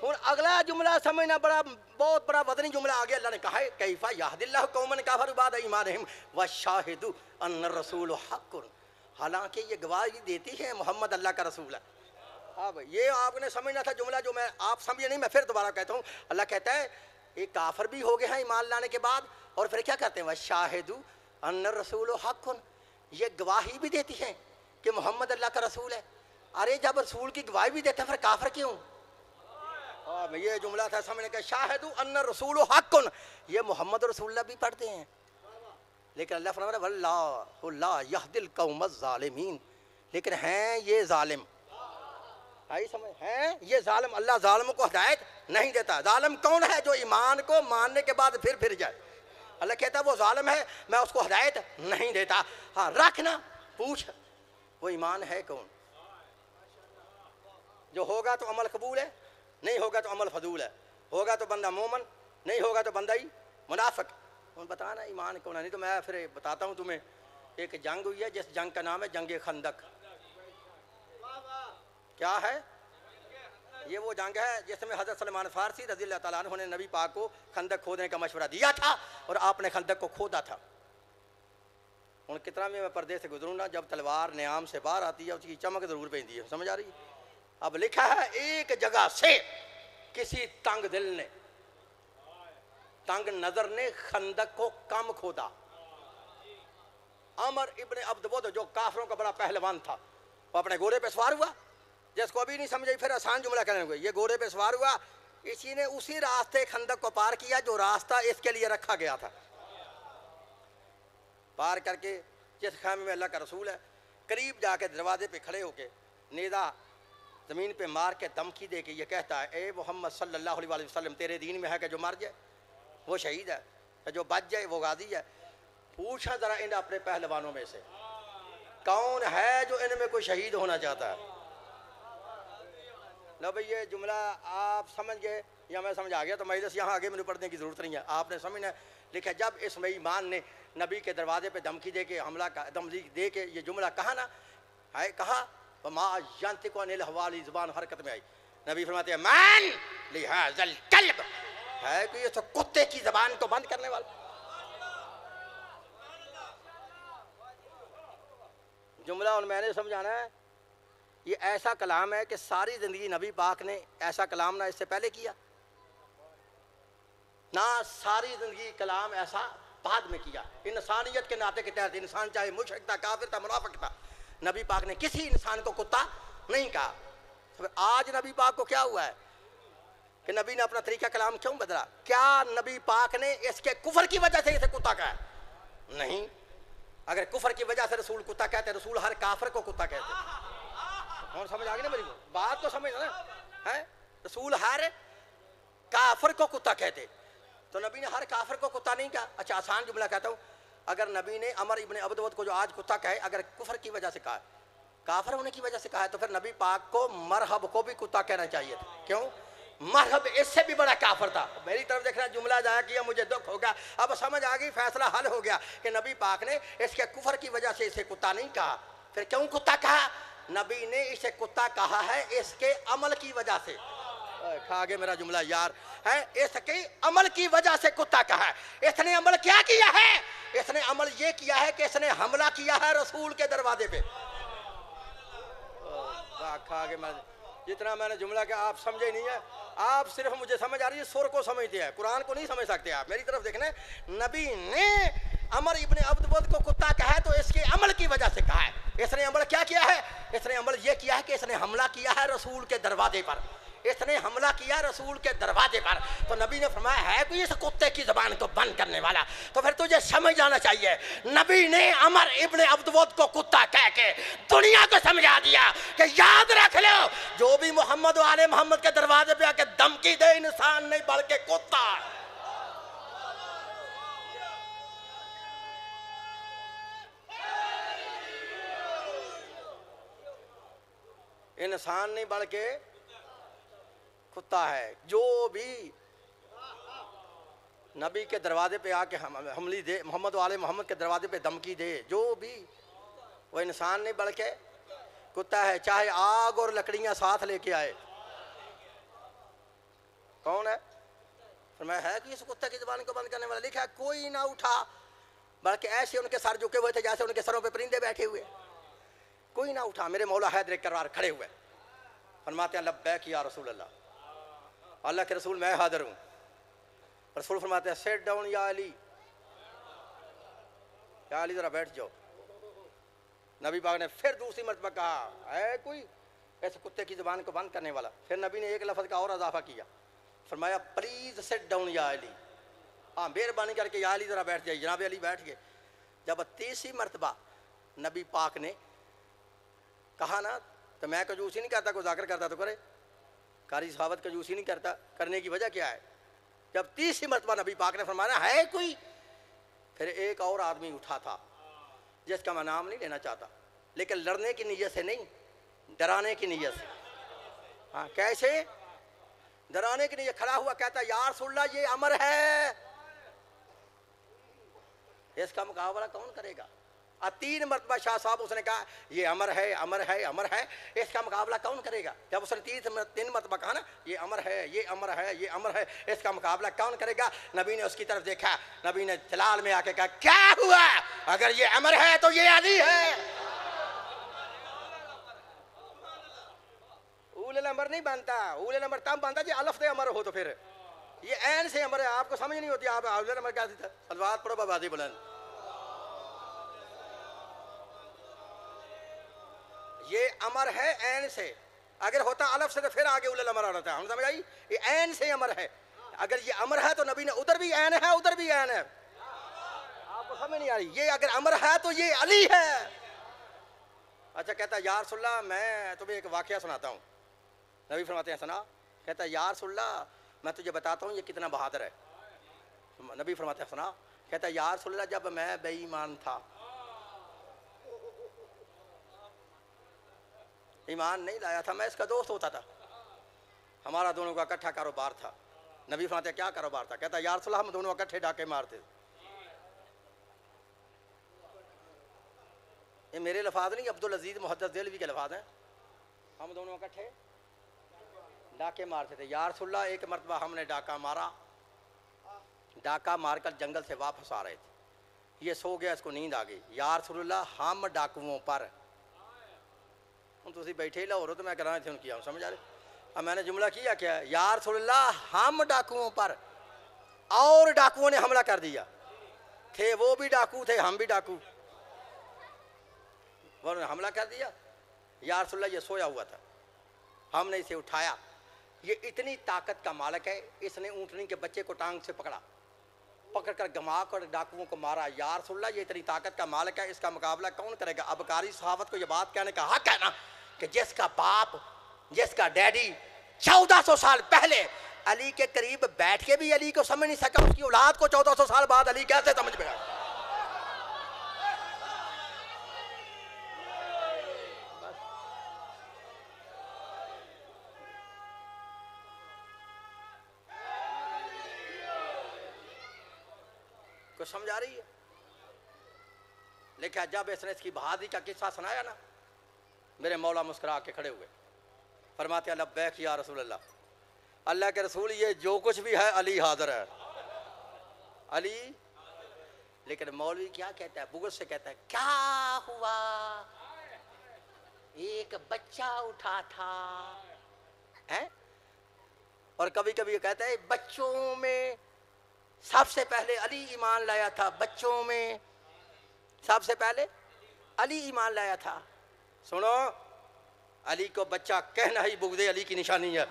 اور اگلا جملہ سمجھنا بہت بڑا وزنی جملہ آگے اللہ نے کہا ہے کیفا یہدی اللہ قوما کفروا بعد ایمانہم والشاہد ان الرسول حق. حالانکہ یہ گواہی دیتی ہے محمد اللہ کا رسول ہے. اب یہ آپ نے سمجھنا تھا جملہ جو میں آپ سمجھے نہیں، میں پھر دوبارہ کہتا ہوں. اللہ کہتا ہے ایک کافر بھی ہو گئے ہیں ایمان لانے کے بعد، اور پھر کیا کرتے ہیں والشاہد ان الرسول حق. یہ گواہی بھی دیتی ہے کہ محمد اللہ کا رسول ہے. ارے جب رسول کی گواہی بھی دیتے ہیں پھر کافر کیوں؟ یہ جملہ تھا سمجھنے کا شاہد ان الرسول حق. یہ محمد رسول اللہ بھی پڑھتے ہیں، لیکن اللہ فرماتا ہے واللہ لا یہدی القوم الظالمین. لیکن ہیں یہ ظالم. آئی سمجھ؟ ہیں یہ ظالم. اللہ ظالم کو ہدایت نہیں دیتا. ظالم کون ہے؟ جو ایمان کو ماننے کے بعد پھر جائے. اللہ کہتا ہے وہ ظالم ہے، میں اس کو ہدایت نہیں دیتا. ہاں رکھنا پوچھ وہ ایمان ہے کون؟ جو ہوگا تو عمل قبول ہے، نہیں ہوگا تو عمل فضول ہے. ہوگا تو بندہ مومن، نہیں ہوگا تو بندہ ہی منافق. بتانا ایمان کون ہے. نہیں تو میں پھر بتاتا ہوں تمہیں. ایک جنگ ہوئی ہے جس جنگ کا نام ہے جنگ خندق. کیا ہے یہ؟ وہ جنگ ہے جس میں حضرت سلمان فارسی رضی اللہ تعالیٰ عنہ نے نبی پاک کو خندق کھودنے کا مشورہ دیا تھا اور آپ نے خندق کو کھودا تھا. ان کتنا میں پردے سے گزروں نا، جب تلوار نیام سے باہر آتی ہے اس کی چمک ضرور پہنتی ہے. سمجھ آ رہی ہے؟ اب لکھا ہے ایک جگہ سے کسی تنگ دل نے، تنگ نظر نے خندق کو کم کھودا. عمر ابن عبد ود جو کافروں کا بڑا پہلوان تھا، وہ اپنے گھوڑے پہ سوار ہوا. جس کو ابھی نہیں سمجھائی پھر آسان جملہ کرنے کو، یہ گھوڑے پہ سوار ہوا. اسی نے اسی راستے خندق کو پار کیا جو راستہ اس کے لیے رکھا گیا تھا. پار کر کے جس خیمے میں اللہ کا رسول ہے قریب جا کے دروازے پہ کھڑے ہو کے نیزہ زمین پہ مار کے دھمکی دے کے یہ کہتا ہے اے محمد صلی اللہ علیہ وسلم، تیرے دین میں ہے کہ جو مر جائے وہ شہید ہے، جو بچ جائے وہ غازی ہے. پوچھا ذرا ان اپنے پہلوانوں میں سے کون ہے جو ان میں کوئی شہید ہونا چاہتا ہے؟ لو بھئی یہ جملہ آپ سمجھ گئے یا میں سمجھ آ گیا تو مجلس یہاں آگے میرے پڑھنے کی ضرورت نہیں ہے، آپ نے سمجھنا ہے. لکھا جب اس ایمان نے نبی کے دروازے پہ دھمکی دے کے حملہ دھمکی دے کے یہ جملہ کہا نا، ہے کہا وما ینطق عن الہوی، زبان حرکت میں آئی. نبی فرماتے ہیں من لہذا الکلب، ہے کہ یہ تو کتے کی زبان کو بند کرنے والا. جملہ اور میں نے سمجھانا ہے، یہ ایسا کلام ہے کہ ساری زندگی نبی پاک نے ایسا کلام نہ اس سے پہلے کیا، نہ ساری زندگی کلام ایسا بعد میں کیا۔ انسانیت کے ناطے کے تحت انسان چاہے مشرک تھا، کافر تھا، منافق تھا، نبی پاک نے کسی انسان کو کتا نہیں کہا۔ آج نبی پاک کو کیا ہوا ہے کہ نبی نے اپنا طریقہ کلام کیوں بدلا؟ کیا نبی پاک نے اس کے کفر کی وجہ سے اسے کتا کہا؟ نہیں۔ اگر کفر کی وجہ سے رسول کتا کہتے، رسول ہر کافر کو کتا کہتے۔ اور سمجھ آگئی نا میری بات؟ تو سمجھ نا، رسول ہر کافر کو کتا کہتے، تو نبی نے ہر کافر کو کتا نہیں کہا۔ اچھا آسان جملہ کہتا ہوں، اگر نبی نے عمر ابن عبدود کو جو آج کتا کہے، اگر کفر کی وجہ سے کہا، کافر ہونے کی وجہ سے کہا ہے، تو پھر نبی پاک کو مرحب کو بھی کتا کہنا چاہیے تھا۔ کیوں؟ مرحب اس سے بھی بڑا کافر تھا۔ میری طرف دیکھنا، جملہ ضائع کیا، مجھے دکھ ہوگا۔ اب سمجھ آ گئی، فیصلہ حل ہو گیا کہ نبی پاک نے اس کے کفر کی وجہ سے اسے کتا نہیں کہا۔ پھر کیوں کتا کہا؟ نبی نے اسے کتا کہا ہے اس کے عمل کی وجہ سے۔ کھا گئے میرا جملہ یار، ہے اس کے عمل کی وجہ سے کتا کہا ہے۔ اس نے عمل کیا کیا ہے؟ اس نے عمل یہ کیا ہے کہ اس نے حملہ کیا ہے رسول کے دروازے پہ۔ کھا گئے جتنا میں نے جملہ کیا آپ سمجھے نہیں ہے، آپ صرف مجھے سمجھ آ رہی ہے، سر کو سمجھتے ہیں، قرآن کو نہیں سمجھ سکتے آپ۔ میری طرف دیکھنا، نبی نے عمر ابن عبدود کو کتا کہا ہے تو اس کے عمل کی وجہ سے کہا ہے۔ اس نے عمل کیا کیا ہے؟ اس نے عمل یہ کیا ہے کہ اس نے حملہ کیا ہے رسول کے دروازے پر۔ اس نے حملہ کیا رسول کے دروازے پر، تو نبی نے فرمایا ہے کوئی اس کتے کی زبان کو بند کرنے والا؟ تو پھر تجھے سمجھ جانا چاہیے، نبی نے عمر ابن عبدود کو کتا کہہ کے دنیا کو سمجھا دیا کہ یاد رکھ لو، جو بھی محمد و آل محمد کے دروازے پہ آ کے دھمکی دے، انسان نہیں بلکہ کتا ہے۔ انسان نہیں بلکہ کتا ہے۔ جو بھی نبی کے دروازے پہ آ کے حملی دے، محمد و آل محمد کے دروازے پہ دھمکی دے، جو بھی، وہ انسان نہیں بلکہ کتا ہے، چاہے آگ اور لکڑیاں ساتھ لے کے آئے۔ کون ہے؟ فرمایا ہے کہ اس کتے کی زبان کو بند کرنے والا۔ لکھا ہے کوئی نہ اٹھا، بلکہ ایسے ان کے سر جھکے ہوئے تھے جیسے ان کے سروں پہ پرندے بیٹھے ہوئے۔ کوئی نہ اٹھا، میرے مولا حیدر کرار کھڑے ہوئے، فرماتے ہیں لبیک یا رسول اللہ، اللہ کے رسول میں حاضر ہوں۔ رسول فرماتے ہیں سیٹ ڈاؤن یا علی، یا علی ذرا بیٹھ جاؤ۔ نبی پاک نے پھر دوسری مرتبہ کہا ہے کوئی ایسے کتے کی زبان کو بند کرنے والا؟ پھر نبی نے ایک لفظ کا اور اضافہ کیا، فرمایا پلیز سیٹ ڈاؤن یا علی، ہاں مہربانی کر کے یا علی ذرا بیٹھ جائے۔ جناب علی بیٹھ گئے۔ جب تیسری مرتبہ نبی پاک نے کہا نا، تو میں کنجوسی نہیں کرتا، کوئی ذاکر کرتا تو کرے، قاری صحابت کنجوسی نہیں کرتا، کرنے کی وجہ کیا ہے؟ جب تیسری مرتبہ نبی پاک نے فرمایا ہے کوئی، پھر ایک اور آدمی اٹھا تھا جس کا میں نام نہیں لینا چاہتا، لیکن لڑنے کی نیت سے نہیں، ڈرانے کی نیت سے۔ ہاں کیسے؟ ڈرانے کی نیت، کھڑا ہوا کہتا یا رسول اللہ یہ امر ہے، اس کا مقابلہ کون کرے گا؟ تین مرتبہ شاہ صاحب اس نے کہا یہ امر ہے، امر ہے، امر ہے، اس کا مقابلہ کون کرے گا؟ جب اس نے تین مرتبہ کہا نا یہ امر ہے، یہ امر ہے، یہ امر ہے، اس کا مقابلہ کون کرے گا؟ نبی نے اس کی طرف دیکھا، نبی نے جلال میں آ کے کہا کیا ہوا؟ اگر یہ امر ہے تو یہ علی ہے۔ اول الامر نہیں بنتا، اول الامر تب بنتا جی الف دے امر ہو، تو پھر یہ عین سے امر ہے، آپ کو سمجھ نہیں ہوتی، آپ اول الامر کیا دیتا؟ صلوات پڑھو بابادی بلند۔ یہ امر ہے عین سے، اگر ہوتا الف سے تو پھر آگے اول الامر آنا تھا، ہم سمجھ آئی؟ یہ عین سے امر ہے، اگر یہ امر ہے تو نبی نے ادھر بھی عین ہے ادھر بھی عین ہے، آپ کو سمجھ نہیں آ رہی؟ یہ اگر امر ہے تو یہ علی ہے۔ اچھا کہتا ہے یا رسول اللہ میں تمہیں ایک واقعہ سناتا ہوں۔ نبی فرماتے ہیں سنا؟ کہتا ہے یا رسول اللہ میں تجھے بتاتا ہوں یہ کتنا بہادر ہے۔ نبی فرماتے ہیں سنا؟ کہتا ہے یا رسول اللہ جب میں بے ایمان تھا، ایمان نہیں لایا تھا، میں اس کا دوست ہوتا تھا، ہمارا دونوں کا اکٹھا کاروبار تھا۔ نبی فرماتے ہیں کیا کاروبار تھا؟ کہتا ہے یا رسول اللہ ہم دونوں اکٹھے ڈاکے مارتے۔ یہ میرے لفاظ نہیں، عبدالعزیز محدث دہلوی کے لفاظ ہیں، ہم دونوں اکٹھے ڈاکے مارتے تھے۔ یا رسول اللہ ایک مرتبہ ہم نے ڈاکہ مارا، ڈاکہ مار کر جنگل سے واپس آ رہے تھے، یہ سو گیا، اس کو نیند آ گئی۔ یا رسول اللہ ہم ڈاکوؤں پر ہوں تھی بیٹھے ہی لاہور ہو تو میں کرانا تھے ان کی سمجھ آ رہے. اب میں نے جملہ کیا کیا ہے, یا رسول اللہ ہم ڈاکوؤں پر اور ڈاکوؤں نے حملہ کر دیا, تھے وہ بھی ڈاکو تھے ہم بھی ڈاکو, انہوں نے حملہ کر دیا. یا رسول اللہ یہ سویا ہوا تھا, ہم نے اسے اٹھایا, یہ اتنی طاقت کا مالک ہے, اس نے اونٹنی کے بچے کو ٹانگ سے پکڑ کر گما کر ڈاکوؤں کو مارا. یا رسول اللہ یہ اتنی طاقت کا مالک ہے, اس کا مقابلہ کون کرے گا؟ اب قاری صحابت کو یہ بات کہنے کا حق ہے نا کہ جس کا باپ, جس کا ڈیڈی 1400 سال پہلے علی کے قریب بیٹھ کے بھی علی کو سمجھ نہیں سکا, اس کی اولاد کو 1400 سال بعد علی کیسے سمجھ میں آئے؟ کو سمجھ آ رہی ہے؟ لیکن جب اس نے اس کی بہادری کا قصہ سنایا نا, میرے مولا مسکرا کے کھڑے ہوئے, فرماتے ہیں لبیک یا رسول اللہ, اللہ کے رسول یہ جو کچھ بھی ہے علی حاضر ہے, علی. لیکن مولوی کیا کہتا ہے, بغض سے کہتا ہے کیا ہوا, ایک بچہ اٹھا تھا, اور کبھی کبھی کہتا ہے بچوں میں سب سے پہلے علی ایمان لایا تھا, بچوں میں سب سے پہلے علی ایمان لایا تھا. سنو, علی کو بچہ کہنا ہی بغض علی کی نشانی ہے.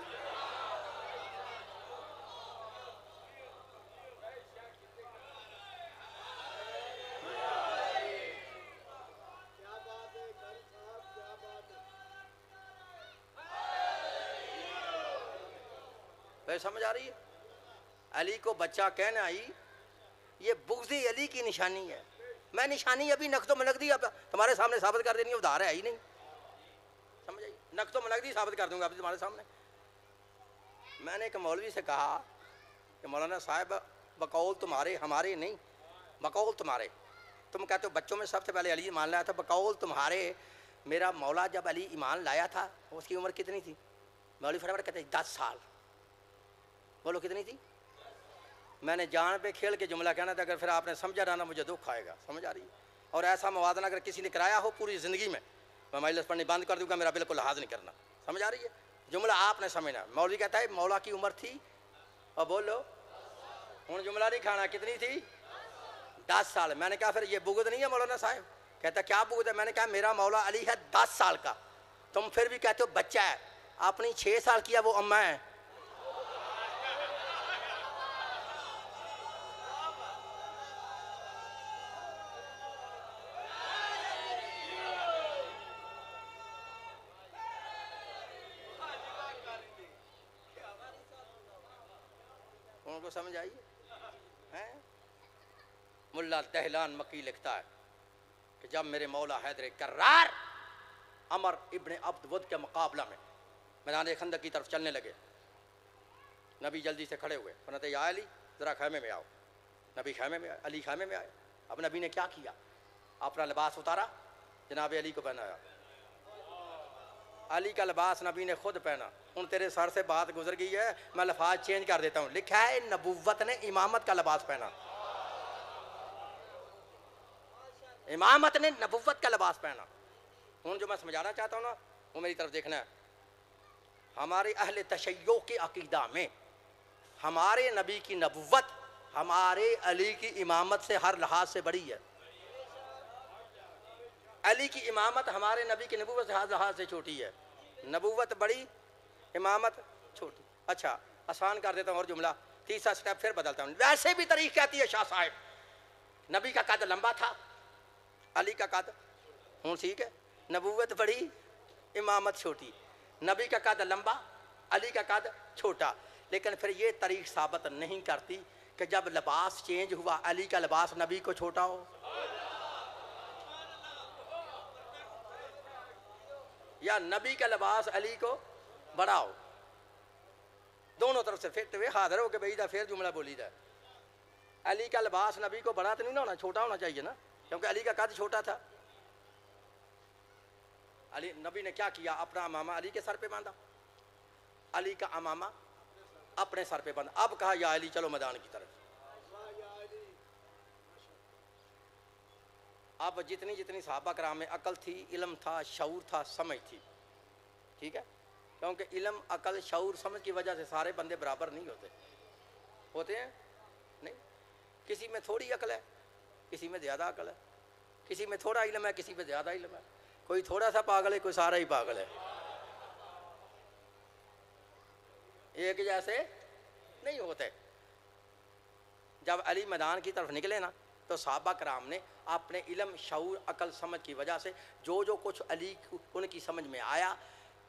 سمجھ آ رہی ہے؟ علی کو بچہ کہنا ہی یہ بغض علی کی نشانی ہے. میں نشانی ابھی نقد و منقدی اب تمہارے سامنے ثابت کر دینی ہے, ادھار ہے ہی نہیں, سمجھ آئی؟ نقد و منقدی ثابت کر دوں گا ابھی تمہارے سامنے. میں نے ایک مولوی سے کہا کہ مولانا صاحب بقول تمہارے, ہمارے نہیں, بقول تمہارے, تم کہتے ہو بچوں میں سب سے پہلے علی ایمان لایا تھا, بقول تمہارے میرا مولا جب علی ایمان لایا تھا اس کی عمر کتنی تھی؟ مولوی فٹافٹ کہتے ہیں 10 سال. بولو کتنی تھی؟ میں نے جان پہ کھیل کے جملہ کہنا تھا, اگر پھر آپ نے سمجھا رہنا مجھے دکھ آئے گا, سمجھ آ رہی ہے؟ اور ایسا موازنہ اگر کسی نے کرایا ہو پوری زندگی میں مجلس پڑھنی بند کر دوں گا, میرا بالکل لحاظ نہیں کرنا, سمجھ آ رہی ہے؟ جملہ آپ نے سمجھنا. مولوی کہتا ہے مولا کی عمر تھی, اور بولو ہوں جملہ نہیں کھانا, کتنی تھی؟ 10 سال. میں نے کہا پھر یہ بغض نہیں ہے مولانا صاحب؟ کہتا کیا بغض ہے؟ میں نے کہا میرا مولا علی ہے 10 سال کا, تم پھر بھی کہتے ہو بچہ ہے, اپنی 6 سال کیا وہ اماں ہے. ان کو سمجھ آئیے؟ ملا دہلان مکی لکھتا ہے کہ جب میرے مولا حیدر کرار عمر ابن عبد ود کے مقابلہ میں میدان خندق کی طرف چلنے لگے, نبی جلدی سے کھڑے ہوئے, فرماتے یا علی ذرا خیمے میں آؤ. نبی خیمے میں آئے, علی خیمے میں آئے. اب نبی نے کیا کیا؟ اپنا لباس اتارا, جناب علی کو پہنایا. علی کا لباس نبی نے خود پہنا. ان تیرے سر سے بات گزر گئی ہے, میں لفاظ چینج کر دیتا ہوں. لکھا ہے نبوت نے امامت کا لباس پہنا, امامت نے نبوت کا لباس پہنا. ہوں جو میں سمجھانا چاہتا ہوں نا وہ میری طرف دیکھنا ہے. ہمارے اہل تشیع کے عقیدہ میں ہمارے نبی کی نبوت ہمارے علی کی امامت سے ہر لحاظ سے بڑی ہے. علی کی امامت ہمارے نبی کی نبوت سے ہر لحاظ سے چھوٹی ہے. نبوت بڑی, امامت چھوٹی. اچھا آسان کر دیتا ہوں اور جملہ, تیسرا سٹیپ پھر بدلتا ہوں. ویسے بھی تاریخ کہتی ہے شاہ صاحب نبی کا قد لمبا تھا, علی کا قد ہوں ٹھیک ہے, نبوت بڑی امامت چھوٹی. نبی کا قد لمبا, علی کا قد چھوٹا. لیکن پھر یہ تاریخ ثابت نہیں کرتی کہ جب لباس چینج ہوا علی کا لباس نبی کو چھوٹا ہو, یا نبی کا لباس علی کو بڑا ہو. دونوں طرف سے پھرتے ہوئے حاضر ہو کہ بھائی دا پھر جملہ بولی دا. علی کا لباس نبی کو بڑا تو نہیں ہونا, چھوٹا ہونا چاہیے نا, کیونکہ علی کا قد چھوٹا تھا. علی نبی نے کیا کیا؟ اپنا امامہ علی کے سر پہ باندھا, علی کا امامہ اپنے سر پہ باندھا. اب کہا یا علی چلو میدان کی طرف. اب جتنی جتنی صحابہ کرام میں عقل تھی, علم تھا, شعور تھا, سمجھ تھی, ٹھیک ہے، کیونکہ علم عقل شعور سمجھ کی وجہ سے سارے بندے برابر نہیں ہوتے ہیں نہیں، کسی میں تھوڑی عقل ہے، کسی میں زیادہ عقل ہے، کسی میں تھوڑا علم ہے، کسی میں زیادہ علم ہے، کوئی تھوڑا سا پاگل ہے، کوئی سارا ہی پاگل ہے، ایک جیسے نہیں ہوتے۔ جب علی میدان کی طرف نکلے نا تو صحابہ کرام نے اپنے علم شعور عقل سمجھ کی وجہ سے جو کچھ علی ان کی سمجھ میں آیا،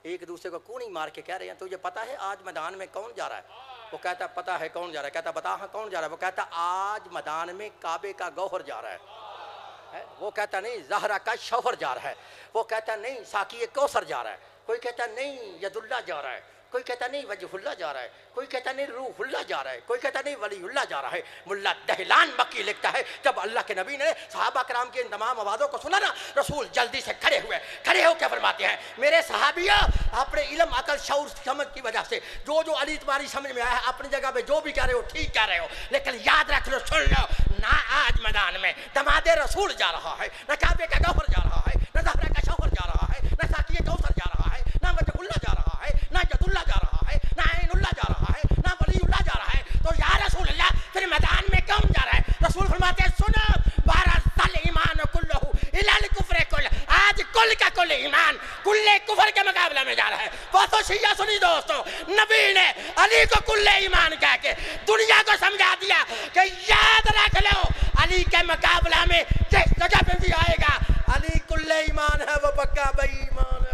ایک دوسرے کو کیوں نہیں مار کے کہہ رہے ہیں تجھے پتہ ہے آج میدان میں کون جا رہا ہے؟ وہ کہتا پتہ ہے کون جا رہا ہے، کہتا بتا ہاں کون جا رہا ہے؟ وہ کہتا آج میدان میں کعبے کا گوہر جا رہا ہے، وہ کہتا نہیں زہرا کا شوہر جا رہا ہے، وہ کہتا نہیں ساقی کوثر جا رہا ہے، کوئی کہتا نہیں ید اللہ جا رہا ہے، کوئی کہتا نہیں وجہ اللہ جا رہا ہے، کوئی کہتا نہیں روح اللہ جا رہا ہے، کوئی کہتا نہیں ولی اللہ جا رہا ہے۔ ملا دہلان مکی لکھتا ہے جب اللہ کے نبی نے صحابہ کرام کے ان تمام آوازوں کو سنا نا، رسول جلدی سے کھڑے ہو کے فرماتے ہیں میرے صحابیوں اپنے علم عقل شعور سمجھ کی وجہ سے جو علی تمہاری سمجھ میں آیا ہے اپنی جگہ پہ جو بھی کہہ رہے ہو ٹھیک کہہ رہے ہو، لیکن یاد رکھ لو، سن لو، نہ آج میدان میں دماد رسول جا رہا ہے، نہ کعبے کا گوہر جا رہا ہے، نہ زہرا کا شوہر جا رہا ہے، نہ ساقی کوثر جا رہا ہے، نہ وجہ اللہ جا رہا ہے، نہ ید اللہ جا رہا ہے، نہ عین اللہ جا رہا ہے، نہ ولی اللہ جا رہا ہے، تو یا رسول اللہ پھر میدان میں کون جا رہا ہے؟ رسول فرماتے ہیں سنو بارز الایمان کلہ الی الکفر کل، آج کل کا کل ایمان کل کفر کے مقابلہ میں جا رہا ہے۔ بہتو شیعہ سنی دوستو، نبی نے علی کو کل ایمان کہہ کے دنیا کو سمجھا دیا کہ یاد رکھ لو علی کے مقابلہ میں جس جگہ پہ بھی آئے گا علی کل ایمان ہے، وہ پکا بے ایمان ہے۔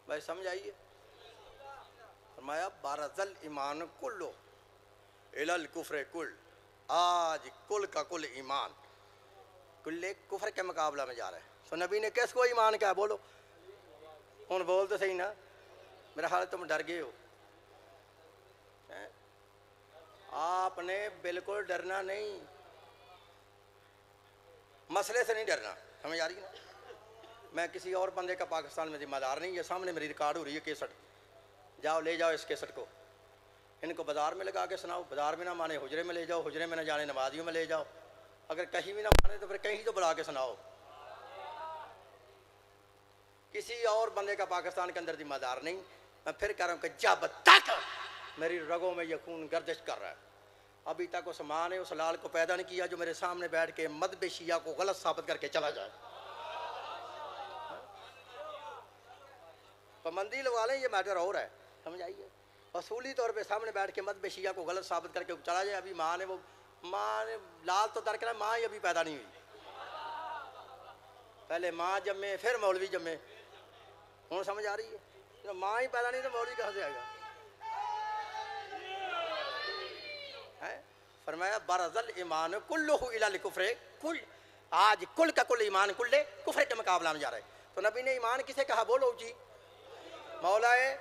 بھائی سمجھ آئیے، فرمایا بارز الایمان کلو الی الکفر کل، آج کل کا کل ایمان کل کفر کے مقابلہ میں جا رہا ہے۔ تو نبی نے کس کو ایمان کہا؟ بولو ہوں، بول تو صحیح نا، میرا خیال تم ڈر گئے ہو۔ آپ نے بالکل ڈرنا نہیں، مسئلے سے نہیں ڈرنا، سمجھ آ رہی ہے نا؟ میں کسی اور بندے کا پاکستان میں ذمہ دار نہیں، یہ سامنے میری ریکارڈ ہو رہی ہے کیسٹ، جاؤ لے جاؤ اس کیسٹ کو، ان کو بازار میں لگا کے سناؤ، بازار میں نہ مانے حجرے میں لے جاؤ، حجرے میں نہ جانے نمازیوں میں لے جاؤ، اگر کہیں بھی نہ مانے تو پھر کہیں تو بلا کے سناؤ۔ کسی اور بندے کا پاکستان کے اندر ذمہ دار نہیں، میں پھر کہہ رہا ہوں کہ جب تک میری رگوں میں یہ خون گردش کر رہا ہے، ابھی تک اس ماں نے اس لال کو پیدا نہیں کیا جو میرے سامنے بیٹھ کے مذہب شیعہ کو غلط ثابت کر کے چلا جائے۔ پابندی لگوا لیں، یہ میٹر اور ہے، سمجھ آئیے، اصولی طور پہ سامنے بیٹھ کے مذہب شیعہ کو غلط ثابت کر کے چلا جائے۔ ابھی ماں نے لال تو درکنا، ماں ہی ابھی پیدا نہیں ہوئی، پہلے ماں جمے پھر مولوی جمے، ہوں سمجھ آ رہی ہے؟ ماں ہی پیدا نہیں تو مولوی کہاں سے آئے گا؟ فرمایا بارز الایمان کلہ الی الکفر کل، آج کل کا کل ایمان کل کفر کے مقابلہ میں جا رہا ہے۔ تو نبی نے ایمان کسے کہا؟ بولو جی، مولائے،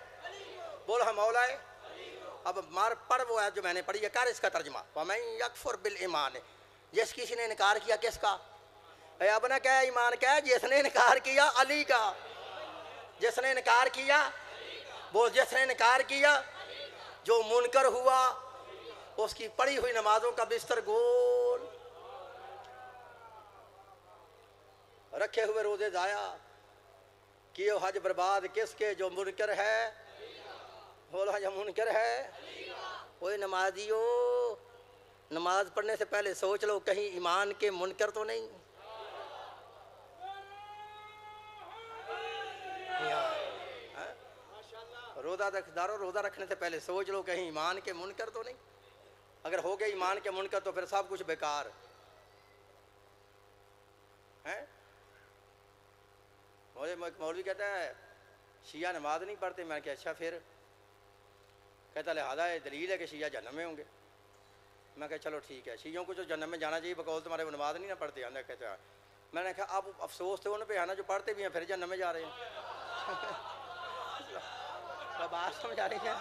بولو ہاں مولائے۔ اب مار پڑھ وہ ہے جو میں نے پڑھی ہے، کر اس کا ترجمہ، وَمَن يَكْفُرْ بِالْإِيمَانِ، جس کسی نے انکار کیا کس کا؟ اے اب نہ کہہ ایمان کہہ، جس نے انکار کیا علی کا، جس نے انکار کیا، بول جس نے انکار کیا، جو منکر ہوا اس کی پڑھی ہوئی نمازوں کا بستر گول، رکھے ہوئے روزے ضائع، کیے حج برباد کس کے؟ جو منکر ہے، بولا جو منکر ہے۔ کوئی نمازیو، نماز پڑھنے سے پہلے سوچ لو کہیں ایمان کے منکر تو نہیں۔ روزہ رکھنے سے پہلے سوچ لو کہیں ایمان کے منکر تو نہیں، اگر ہو گئے ایمان کے منکر تو پھر سب کچھ بیکار ہے۔ مولوی کہتا ہے شیعہ نماز نہیں پڑھتے، میں نے کہا اچھا پھر؟ کہتا لہذا یہ دلیل ہے کہ شیعہ جہنم میں ہوں گے۔ میں کہا چلو ٹھیک ہے، شیعوں کو جو جہنم میں جانا چاہیے بقول تمہارے وہ نماز نہیں نہ پڑھتے ہیں۔ کہتا ہے میں نے کہا اب افسوس تو ان پہ ہے نا جو پڑھتے بھی ہیں پھر جہنم میں جا رہے ہیں. بات سمجھ آ رہی ہے؟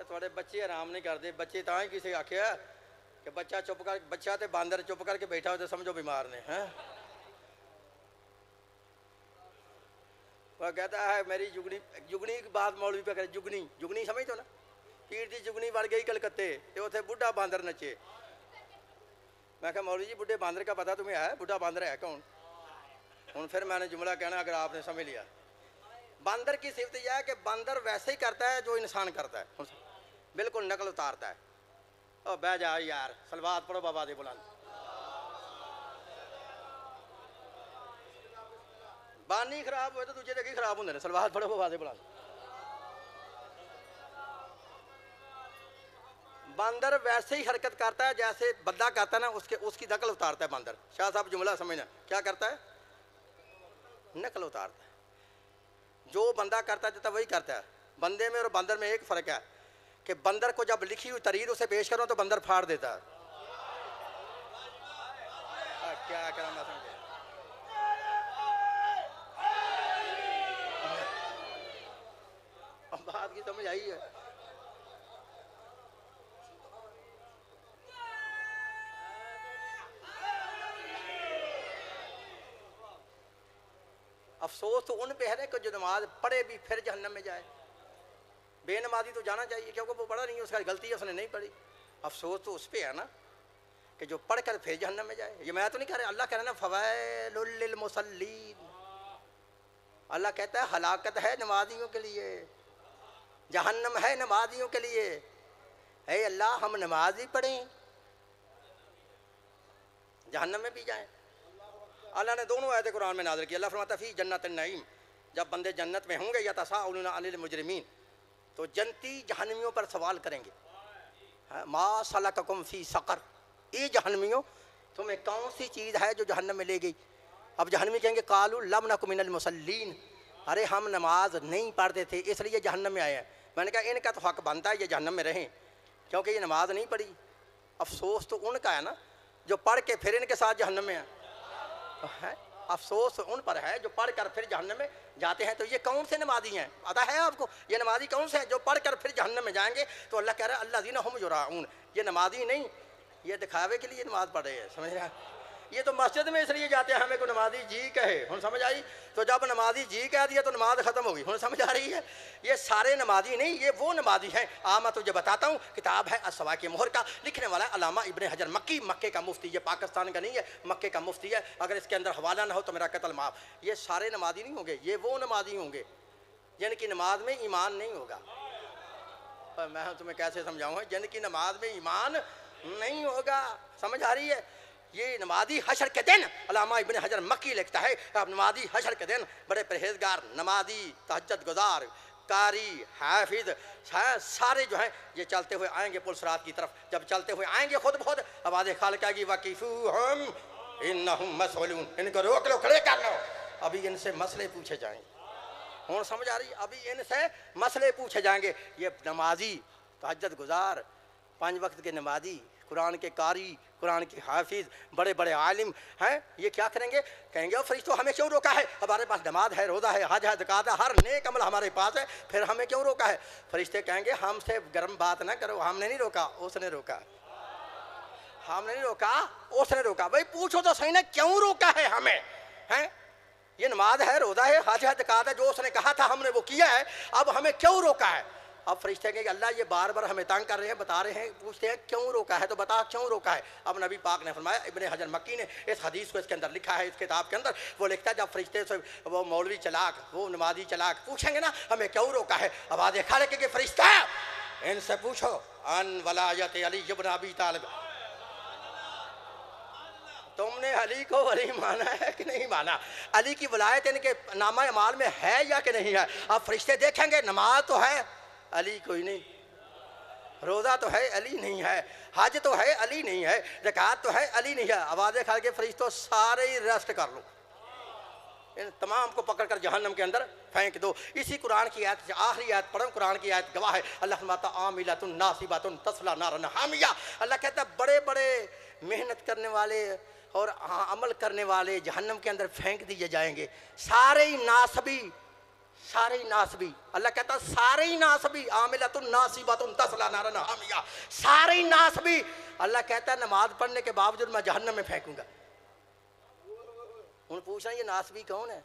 تھوڑے بچے آرام نہیں کرتے. بچے تاں ہی کسی آخیا کہ بچہ چپ کر بچہ تے باندر چپ کر کے بیٹھا ہو تو سمجھو بیمار نے. وہ کہتا ہے میری جگنی کی بات مولوی پہ کرے. جگنی سمجھ تو نا پیر دی جگنی بڑھ گئی کلکتے تے اتنے بڈھا باندر نچے. میں کہا مولوی جی بڈھے باندر کا پتہ تمہیں ہے؟ بڈھا باندر ہے کون؟ ہوں پھر میں نے جملہ کہنا اگر آپ نے سمجھ لیا. باندر کی صفت یہ ہے کہ باندر ویسے ہی کرتا ہے جو انسان کرتا ہے, بالکل نقل اتارتا ہے. او بہ جا یار, صلوات پڑھو بابا دے بلند. بانی خراب ہوئے تو دوجے دے کی خراب ہوندے نے. صلوات پڑھو بابا دے بلند. باندر ویسے ہی حرکت کرتا ہے جیسے بندہ کرتا ہے نا, اس کی نقل اتارتا ہے باندر. شاہ صاحب جملہ سمجھنا, کیا کرتا ہے؟ نقل اتارتا ہے. جو بندہ کرتا ہے وہی کرتا ہے. بندے میں اور بندر میں ایک فرق ہے کہ بندر کو جب لکھی ہوئی تحریر اسے پیش کرو تو بندر پھاڑ دیتا ہے. کیا کرنا سمجھے؟ بات کی سمجھ آئی ہے؟ افسوس تو ان پہ ہے کہ جو نماز پڑھے بھی پھر جہنم میں جائے. بے نمازی تو جانا چاہیے کیونکہ وہ پڑھا نہیں ہے, اس کا غلطی ہے, اس نے نہیں پڑھی. افسوس تو اس پہ ہے نا کہ جو پڑھ کر پھر جہنم میں جائے. یہ میں تو نہیں کہہ رہا, اللہ کہہ رہا نا فویل للمصلین. اللہ کہتا ہے ہلاکت ہے نمازیوں کے لیے, جہنم ہے نمازیوں کے لیے. اے اللہ ہم نماز ہی پڑھیں جہنم میں بھی جائیں. اللہ نے دونوں آیتیں قرآن میں نازل کی. اللہ فرماتا فی جنت النعیم, جب بندے جنت میں ہوں گے یتساءلون عن المجرمین, تو جنتی جہنمیوں پر سوال کریں گے ما سلککم فی سقر, اے جہنمیوں تمہیں کون سی چیز ہے جو جہنم میں لے گئی. اب جہنمی کہیں گے قالوا لم نک من المصلین, ارے ہم نماز نہیں پڑھتے تھے اس لیے جہنم میں آئے ہیں. میں نے کہا ان کا تو حق بنتا ہے یہ جہنم میں رہیں کیونکہ یہ نماز نہیں پڑھی. افسوس تو ان کا ہے نا جو پڑھ کے پھر ان کے ساتھ جہنم میں ہیں. افسوس ان پر ہے جو پڑھ کر پھر جہنم میں جاتے ہیں. تو یہ کون سے نمازی ہیں پتہ ہے آپ کو؟ یہ نمازی کون سے ہیں جو پڑھ کر پھر جہنم میں جائیں گے؟ تو اللہ کہہ رہا ہے الذین هم یراؤون, یہ نمازی نہیں, یہ دکھاوے کے لیے نماز پڑھ رہے ہیں. سمجھ رہے ہیں؟ یہ تو مسجد میں اس لیے جاتے ہیں ہمیں کو نمازی جی کہے. ہوں سمجھ آئی؟ تو جب نمازی جی کہہ دیا تو نماز ختم ہو گئی. ہوں سمجھ آ رہی ہے؟ یہ سارے نمازی نہیں, یہ وہ نمازی ہیں. میں تجھے بتاتا ہوں, کتاب ہے السواق مہر کا, لکھنے والا ہے علامہ ابن حجر مکی, مکے کا مفتی. یہ پاکستان کا نہیں ہے, مکے کا مفتی ہے. اگر اس کے اندر حوالہ نہ ہو تو میرا قتل معاف. یہ سارے نمازی نہیں ہوں گے, یہ وہ نمازی ہوں گے جن کی نماز میں ایمان نہیں ہوگا. میں تمہیں کیسے سمجھاؤں, جن کی نماز میں ایمان نہیں ہوگا. سمجھ آ رہی ہے؟ یہ نمازی حشر کے دن, علامہ ابن حجر مکی لکھتا ہے, اب نمازی حشر کے دن بڑے پرہیزگار, نمازی, تہجد گزار, قاری, حافظ, سارے جو ہیں یہ چلتے ہوئے آئیں گے پلسرات کی طرف. جب چلتے ہوئے آئیں گے خود بخود آواز خالق آئے گی وقفوہم انہم مسئولون, ان کو روک لو, کھڑے کر لو, ابھی ان سے مسئلے پوچھے جائیں گے. ہوں سمجھ آ رہی؟ ابھی ان سے مسئلے پوچھے جائیں گے. یہ نمازی, تہجد گزار, 5 وقت کے نمازی, قرآن کے قاری, قرآن کے حافظ, بڑے بڑے عالم ہیں, یہ کیا کریں گے؟ کہیں گے او فرشتوں ہمیں کیوں روکا ہے؟ ہمارے پاس نماز ہے, روزہ ہے, حج ہے, زکوٰۃ ہے, ہر نیک عمل ہمارے پاس ہے, پھر ہمیں کیوں روکا ہے؟ فرشتے کہیں گے ہم سے گرم بات نہ کرو, ہم نے نہیں روکا, اس نے روکا. ہم نے نہیں روکا, اس نے روکا. بھائی پوچھو تو صحیح نا کیوں روکا ہے ہمیں؟ ہیں یہ نماز ہے, روزہ ہے, حج ہے, زکوٰۃ ہے, جو اس نے کہا تھا ہم نے وہ کیا ہے, اب ہمیں کیوں روکا ہے؟ اب فرشتے کہیں کہ اللہ یہ بار بار ہمیں تنگ کر رہے ہیں, بتا رہے ہیں, پوچھتے ہیں کیوں روکا ہے, تو بتا کیوں روکا ہے. اب نبی پاک نے فرمایا, ابن حجر مکی نے اس حدیث کو اس کے اندر لکھا ہے, اس کتاب کے اندر وہ لکھتا ہے جب فرشتے سے وہ مولوی چلاک, وہ نمازی چلاک پوچھیں گے نا ہمیں کیوں روکا ہے, آواز خالق کہ فرشتہ ان سے پوچھو ان ولایت علی ابن ابی طالب, تم نے علی کو ولی مانا ہے کہ نہیں مانا؟ علی کی ولایت ان کے نامہ اعمال میں ہے یا کہ نہیں ہے؟ اب فرشتے دیکھیں گے نماز تو ہے, علی کوئی نہیں, روزہ تو ہے, علی نہیں ہے, حج تو ہے, علی نہیں ہے, زکوٰۃ تو ہے, علی نہیں ہے. آواز کھا کے فرشتوں سارے ہی ریسٹ کر لو, ان تمام کو پکڑ کر جہنم کے اندر پھینک دو۔ اسی قرآن کی آیت سے آخری آیت پڑھوں، قرآن کی آیت گواہ ہے، اللہ فرماتا عاملۃ ناصبۃ تصلی نارا حامیہ۔ اللہ کہتا ہے بڑے بڑے محنت کرنے والے اور عمل کرنے والے جہنم کے اندر پھینک دیے جائیں گے، سارے ہی ناصبی، سارے ہی ناصبی۔ اللہ کہتا ہے سارے ہی ناصبی، عاملۃ ناصبۃ تصلی نارا حامیہ، سارے ہی ناصبی۔ اللہ کہتا ہے نماز پڑھنے کے باوجود میں جہنم میں پھینکوں گا۔ ہوں پوچھ رہے ہیں یہ ناصبی کون ہے؟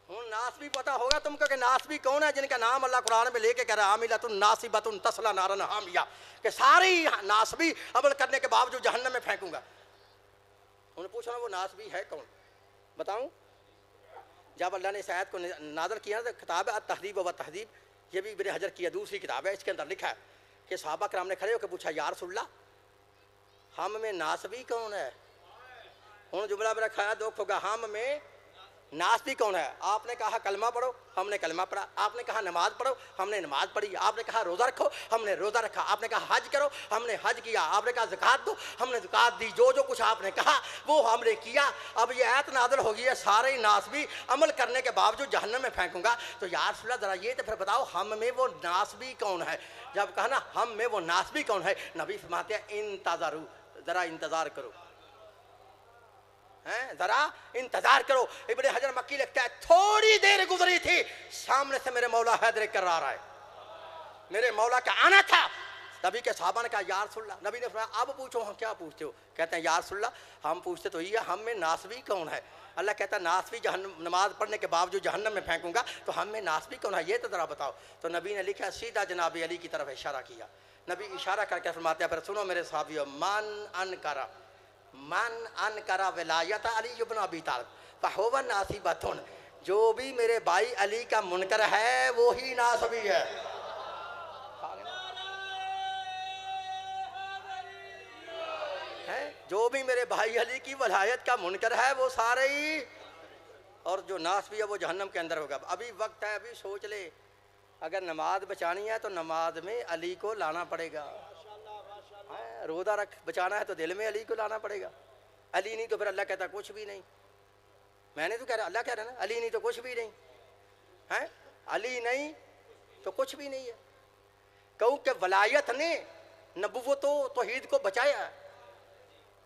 ہوں ناصبی پتا ہوگا تم کو کہ ناصبی کون ہے، جن کا نام اللہ قرآن میں لے کے کہہ رہا ہے عاملۃ ناصبۃ تصلی نارا حامیہ، کہ سارے ہی ناصبی عمل کرنے کے باوجود جہنم میں پھینکوں گا۔ انہوں نے پوچھا وہ ناصبی ہے کون؟ بتاؤں؟ جب اللہ نے اس آیت کو نازل کیا تو کتاب ہے التہذیب و تہذیب، یہ بھی ابن حجر کی دوسری کتاب ہے، اس کے اندر لکھا ہے کہ صحابہ کرام نے کھڑے ہو کے پوچھا یا رسول اللہ ہم میں ناصبی کون ہے؟ انہوں نے جملہ میرا کھایا دکھ ہوگا، ہم میں ناصبی کون ہے؟ آپ نے کہا کلمہ پڑھو، ہم نے کلمہ پڑھا۔ آپ نے کہا نماز پڑھو، ہم نے نماز پڑھی۔ آپ نے کہا روزہ رکھو، ہم نے روزہ رکھا۔ آپ نے کہا حج کرو، ہم نے حج کیا۔ آپ نے کہا زکوٰۃ دو، ہم نے زکوٰۃ دی۔ جو جو کچھ آپ نے کہا وہ ہم نے کیا۔ اب یہ آیت نازل ہو گئی ہے سارے ناصبی عمل کرنے کے باوجود جہنم میں پھینکوں گا، تو یا رسول اللہ ذرا یہ تو پھر بتاؤ ہم میں وہ ناصبی کون ہے؟ جب کہا نا ہم میں وہ ناصبی کون ہے، نبی فرماتے ہیں انتظروا، ذرا انتظار کرو، ذرا انتظار کرو۔ ابن حجر مکی لکھتا ہے تھوڑی دیر گزری تھی، سامنے سے میرے مولا حیدر کرار آئے، میرے مولا کا آنا تھا۔ نبی کے صحابہ نے کہا یا رسول اللہ، نبی نے فرمایا اب پوچھو ہم کیا پوچھتے ہو؟ کہتے ہیں یا رسول اللہ ہم پوچھتے تو یہ ہم میں ناصبی کون ہے؟ اللہ کہتا ہے ناصبی جہنم نماز پڑھنے کے باوجود جہنم میں پھینکوں گا، تو ہم میں ناصبی کون ہے یہ تو ذرا بتاؤ۔ تو نبی نے لکھا سیدھا جناب علی کی طرف اشارہ کیا۔ نبی اشارہ کر کے فرماتے ہیں پھر سنو میرے صحابیو، من انکر ولایت علی بن ابی طالب فہو ناصبۃ، جو بھی میرے بھائی علی کا منکر ہے وہی ناصبی ہے۔ جو بھی میرے بھائی علی کی ولایت کا منکر ہے وہ سارے ہی، اور جو ناصبی ہے وہ جہنم کے اندر ہوگا۔ ابھی وقت ہے، ابھی سوچ لے، اگر نماز بچانی ہے تو نماز میں علی کو لانا پڑے گا، روزہ رکھ بچانا ہے تو دل میں علی کو لانا پڑے گا۔ علی نہیں تو پھر اللہ کہتا کچھ بھی نہیں۔ میں نے تو کہہ رہا، اللہ کہہ رہا نا علی نہیں تو کچھ بھی نہیں ہے، علی نہیں تو کچھ بھی نہیں ہے، کیونکہ ولایت نے نبوت و توحید کو بچایا ہے۔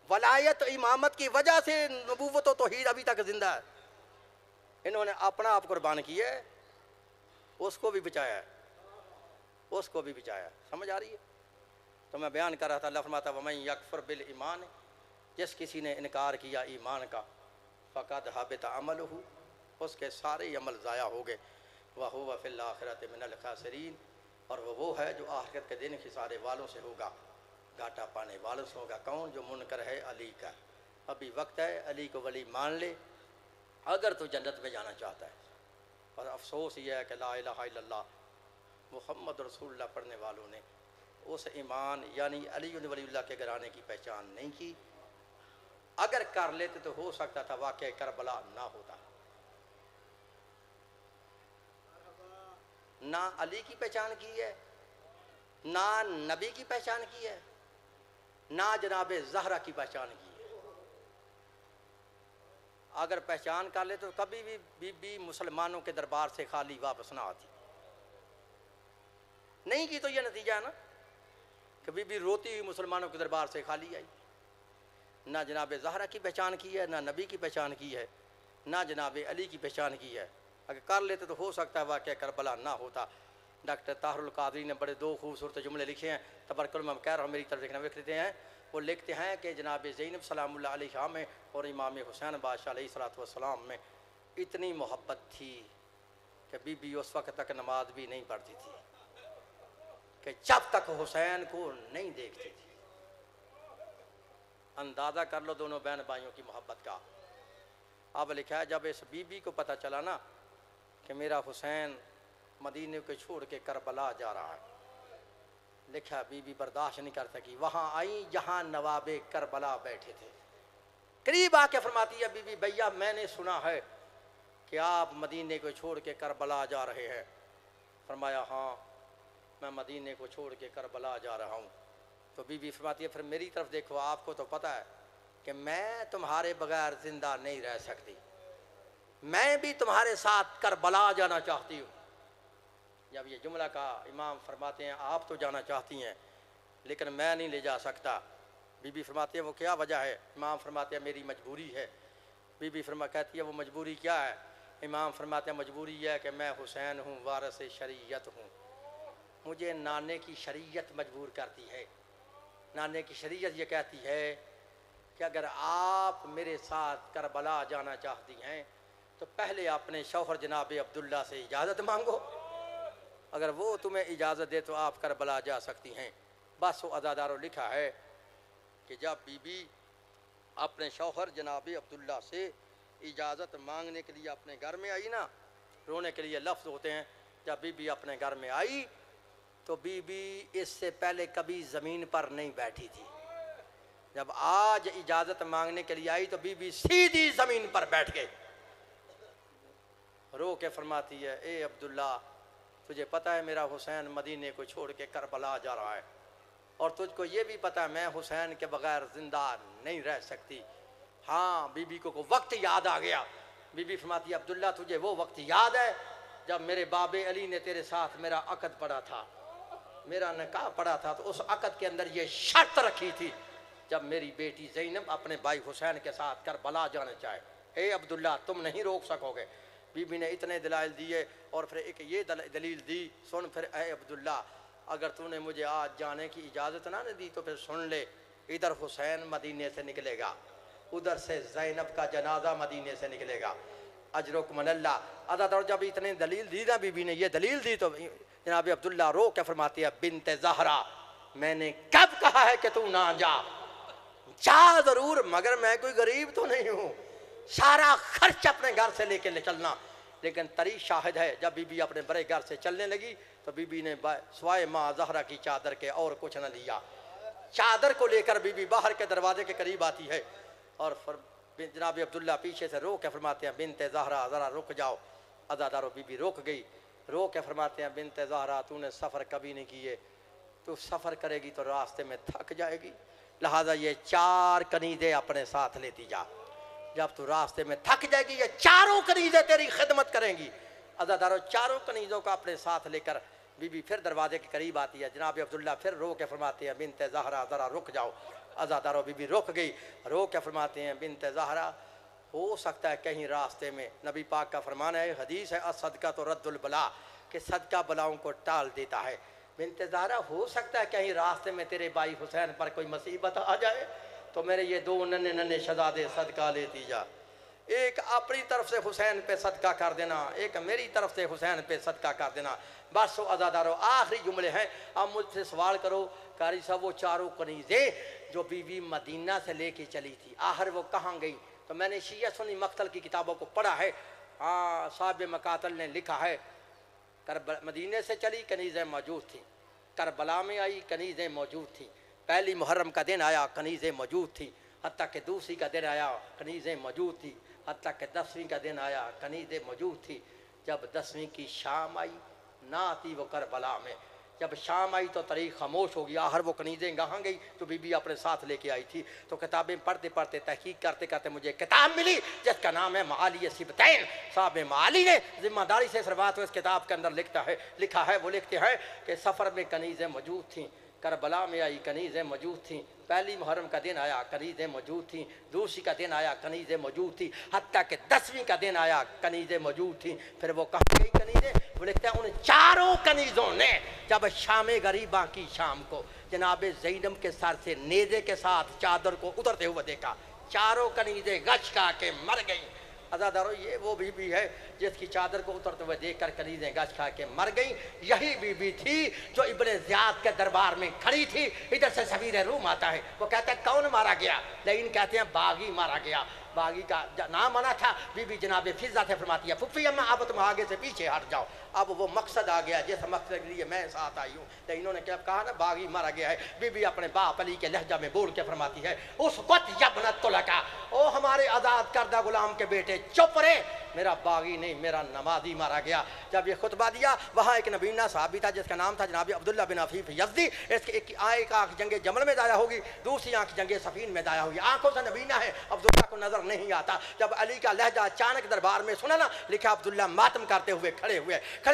ولایت امامت کی وجہ سے نبوت و توحید ابھی تک زندہ ہے۔ انہوں نے اپنا آپ قربان کیا ہے، اس کو بھی بچایا ہے، اس کو بھی بچایا ہے۔ سمجھ آ رہی ہے؟ تو میں بیان کر رہا تھا، اللہ فرماتا وَمَن یکفر بالایمان، جس کسی نے انکار کیا ایمان کا، فقد حبط عملہ، اس کے سارے عمل ضائع ہو گئے، وَهُوَ فِي الْآخِرَةِ مِنَ الْخَاسِرِينَ، اور وہ ہے جو آخرت کے دن خسارے والوں سے ہوگا، گھاٹا پانے والوں سے ہوگا۔ کون؟ جو منکر ہے علی کا۔ ابھی وقت ہے، علی کو ولی مان لے اگر تو جنت میں جانا چاہتا ہے۔ اور افسوس یہ ہے کہ لا الہ الا اللہ محمد رسول اللہ پڑھنے والوں نے اس ایمان یعنی علی ولی اللہ کے گھرانے کی پہچان نہیں کی۔ اگر کر لیتے تو ہو سکتا تھا واقعہ کربلا نہ ہوتا۔ نہ علی کی پہچان کی ہے، نہ نبی کی پہچان کی ہے، نہ جناب زہرا کی پہچان کی ہے۔ اگر پہچان کر لے تو کبھی بھی بی بی مسلمانوں کے دربار سے خالی واپس نہ آتی۔ نہیں کی تو یہ نتیجہ ہے نا کہ بی بی روتی ہوئی مسلمانوں کے دربار سے خالی آئی۔ نہ جناب زہرا کی پہچان کی ہے، نہ نبی کی پہچان کی ہے، نہ جناب علی کی پہچان کی ہے۔ اگر کر لیتے تو ہو سکتا ہے واقعہ کربلا نہ ہوتا۔ ڈاکٹر طاہر القادری نے بڑے دو خوبصورت جملے لکھے ہیں، تبرکل میں کہہ رہا ہوں، میری طرف دیکھنا لکھ لیتے ہیں۔ وہ لکھتے ہیں کہ جناب زینب سلام اللہ علیہ میں اور امام حسین بادشاہ علیہ الصلوۃ والسلام میں اتنی محبت تھی کہ بی بی اس وقت تک نماز بھی نہیں پڑھتی تھی کہ جب تک حسین کو نہیں دیکھتی تھی۔ اندازہ کر لو دونوں بہن بھائیوں کی محبت کا۔ اب لکھا ہے جب اس بی بی کو پتہ چلا نا کہ میرا حسین مدینے کو چھوڑ کے کربلا جا رہا ہے، لکھا بی بی برداشت نہیں کر سکی، وہاں آئی جہاں نواب کربلا بیٹھے تھے، قریب آ کے فرماتی ہے بی بی بھیا میں نے سنا ہے کہ آپ مدینے کو چھوڑ کے کربلا جا رہے ہیں۔ فرمایا ہاں میں مدینے کو چھوڑ کے کربلا جا رہا ہوں۔ تو بی بی فرماتی ہے پھر میری طرف دیکھو، آپ کو تو پتہ ہے کہ میں تمہارے بغیر زندہ نہیں رہ سکتی۔ میں بھی تمہارے ساتھ کربلا جانا چاہتی ہوں۔ جب یہ جملہ کا امام فرماتے ہیں آپ تو جانا چاہتی ہیں لیکن میں نہیں لے جا سکتا۔ بی بی فرماتے ہیں وہ کیا وجہ ہے؟ امام فرماتے ہیں میری مجبوری ہے۔ بی بی کہتی ہے وہ مجبوری کیا ہے؟ امام فرماتے ہیں مجبوری یہ ہے کہ میں حسین ہوں، وارث شریعت ہوں، مجھے نانے کی شریعت مجبور کرتی ہے۔ نانے کی شریعت یہ کہتی ہے کہ اگر آپ میرے ساتھ کربلا جانا چاہتی ہیں تو پہلے اپنے شوہر جناب عبداللہ سے اجازت مانگو، اگر وہ تمہیں اجازت دے تو آپ کربلا جا سکتی ہیں۔ بس وہ عزادارو لکھا ہے کہ جب بی بی اپنے شوہر جناب عبداللہ سے اجازت مانگنے کے لیے اپنے گھر میں آئی نا، رونے کے لیے لفظ ہوتے ہیں، جب بی بی اپنے گھر میں آئی تو بی بی اس سے پہلے کبھی زمین پر نہیں بیٹھی تھی۔ جب آج اجازت مانگنے کے لیے آئی تو بی بی سیدھی زمین پر بیٹھ گئی، رو کے فرماتی ہے اے عبداللہ تجھے پتہ ہے میرا حسین مدینے کو چھوڑ کے کربلا جا رہا ہے، اور تجھ کو یہ بھی پتہ ہے میں حسین کے بغیر زندہ نہیں رہ سکتی۔ ہاں بی بی کو وقت یاد آ گیا۔ بی بی فرماتی ہے عبداللہ تجھے وہ وقت یاد ہے جب میرے باب علی نے تیرے ساتھ میرا عقد پڑا تھا، میرا نکاح پڑا تھا، تو اس عقد کے اندر یہ شرط رکھی تھی جب میری بیٹی زینب اپنے بھائی حسین کے ساتھ کربلا جانا چاہے، اے عبداللہ تم نہیں روک سکو گے۔ بی بی نے اتنے دلائل دیے اور پھر ایک یہ دلیل دی، سن پھر اے عبداللہ اگر تو نے مجھے آج جانے کی اجازت نہ دی تو پھر سن لے، ادھر حسین مدینے سے نکلے گا، ادھر سے زینب کا جنازہ مدینے سے نکلے گا، اجرکم اللہ۔ اور جب اتنے دلیل دی نا بی بی نے یہ دلیل دی تو جناب عبداللہ رو کے فرماتی ہے بنت زہرا میں نے کب کہا ہے کہ تو نہ جا، جا ضرور مگر میں کوئی غریب تو نہیں ہوں، سارا خرچ اپنے گھر سے لے کے چلنا۔ لیکن تری شاہد ہے جب بی بی اپنے بڑے گھر سے چلنے لگی تو بی بی نے سوائے ماں زہرا کی چادر کے اور کچھ نہ لیا۔ چادر کو لے کر بی بی باہر کے دروازے کے قریب آتی ہے اور جناب عبداللہ پیچھے سے رو کے فرماتے ہیں بنت زہرا ذرا رک جاؤ۔ عزادارو بی بی رک گئی، رو کے فرماتے ہیں بنت زہرا تو نے سفر کبھی نہیں کیے، تو سفر کرے گی تو راستے میں تھک جائے گی، لہٰذا یہ 4 کنیزیں اپنے ساتھ لیتی جا، جب تو راستے میں تھک جائے گی یہ 4 کنیزیں تیری خدمت کریں گی۔ عزادارو 4 کنیزوں کا اپنے ساتھ لے کر بی بی پھر دروازے کے قریب آتی ہے، جناب عبداللہ پھر رو کے فرماتے ہیں بنت زہرا ذرا رک جاؤ۔ عزادارو بی بی رک گئی، رو کے فرماتے ہیں بنت زہرا ہو سکتا ہے کہیں راستے میں، نبی پاک کا فرمان ہے، حدیث ہے الصدقہ تو رد البلا، کہ صدقہ بلاؤں کو ٹال دیتا ہے۔ بنت زہرا ہو سکتا ہے کہیں راستے میں تیرے بھائی حسین پر کوئی مصیبت آ جائے تو میرے یہ 2 ننھے ننھے شہزادے صدقہ لیتی جا، ایک اپنی طرف سے حسین پہ صدقہ کر دینا، ایک میری طرف سے حسین پہ صدقہ کر دینا۔ بس و عزادارو آخری جملے ہیں، اب مجھ سے سوال کرو قاری صاحب وہ 4 کنیزیں جو بی بی مدینہ سے لے کے چلی تھی آخر وہ کہاں گئی؟ تو میں نے شیعہ سنی مقتل کی کتابوں کو پڑھا ہے، ہاں صاحب مقاتل نے لکھا ہے مدینے سے چلی کنیزیں موجود تھیں، کربلا میں آئی کنیزیں موجود تھیں، پہلی محرم کا دن آیا کنیزیں موجود تھیں، حتیٰ کہ دوسری کا دن آیا کنیزیں موجود تھیں، حتیٰ کہ 10ویں کا دن آیا کنیزیں موجود تھیں۔ جب 10ویں کی شام آئی نہ آتی وہ کربلا میں، جب شام آئی تو طریق خاموش ہو گیا، آخر وہ کنیزیں کہاں گئی تو بی بی اپنے ساتھ لے کے آئی تھی۔ تو کتابیں پڑھتے پڑھتے تحقیق کرتے کرتے مجھے کتاب ملی جس کا نام ہے معالی سبتین، صاحب معالی نے ذمہ داری سے سروات اس کتاب کے اندر لکھا ہے وہ لکھتے ہیں کہ سفر میں کنیزیں موجود تھیں، کربلا میں آئی کنیزیں موجود تھیں، پہلی محرم کا دن آیا کنیزیں موجود تھیں، دوسری کا دن آیا کنیزیں موجود تھیں، حتیٰ کہ 10ویں کا دن آیا کنیزیں موجود تھیں۔ پھر وہ کہاں گئی کنیزیں؟ وہ لکھتے ہیں ان 4 کنیزوں نے جب شام غریباں کی شام کو جناب زینب کے سر سے نیزے کے ساتھ چادر کو اترتے ہوئے دیکھا، 4 کنیزیں غش کھا کے مر گئیں۔ عزادارو یہ وہ بی بی ہے جس کی چادر کو اترتے ہوئے دیکھ کر کنیزیں غش کھا کے مر گئیں، یہی بی بی تھی جو ابن زیاد کے دربار میں کھڑی تھی۔ ادھر سے سفیر روم آتا ہے، وہ کہتا ہے کون مارا گیا؟ لیکن کہتے ہیں باغی مارا گیا، باغی کا نام آنا تھا۔ بی بی جناب فضہ سے فرماتی ہے پھپھی اماں اب تم آگے سے پیچھے ہٹ جاؤ، اب وہ مقصد آ گیا جس مقصد کے لیے میں ساتھ آئی ہوں۔ لیکن انہوں نے کیا کہا نا باغی مارا گیا ہے۔ بی بی اپنے باپ علی کے لہجہ میں بول کے فرماتی ہے اس وقت یبنت طلقہ، او ہمارے آزاد کردہ غلام کے بیٹے چپ رہے، میرا باغی نہیں میرا نمازی مارا گیا۔ جب یہ خطبہ دیا وہاں ایک نبینا صحابی تھا جس کا نام تھا جناب عبداللہ بن عفیف یزدی. اس کی ایک آنکھ جنگ جمل میں ضائع ہوگی, دوسری آنکھ جنگ صفین میں ضائع ہوگی. آنکھوں سے نبینا ہے, عبداللہ کو نظر نہیں آتا. جب علی کا لہجہ اچانک دربار میں سنا نا, لکھا عبداللہ ماتم کرتے ہوئے کھڑے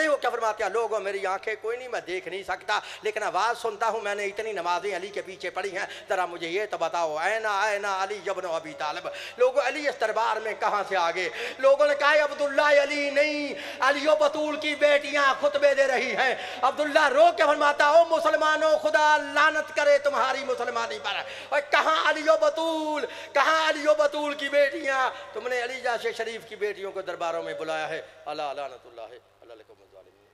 ہو کے فرماتے ہیں لوگوں میری آنکھیں کوئی نہیں, میں دیکھ نہیں سکتا, لیکن آواز سنتا ہوں, میں نے اتنی نمازیں علی کے پیچھے پڑھی ہیں, ذرا مجھے یہ تو بتاؤ اینا علی ابن ابی طالب. لوگوں علی اس دربار میں کہاں سے آگے؟ لوگوں نے کہا عبداللہ علی نہیں, علی و بطول کی بیٹیاں خطبے دے رہی ہیں. عبداللہ رو کے فرماتا او مسلمانوں خدا لعنت کرے تمہاری مسلمانی پر, اور کہاں علی و بطول, کہاں علی و بطول کی بیٹیاں؟ تم نے علی جیسے شریف کی بیٹیوں کو درباروں میں بلایا ہے. اللہ لعنت اللہ علیکم الظالمین.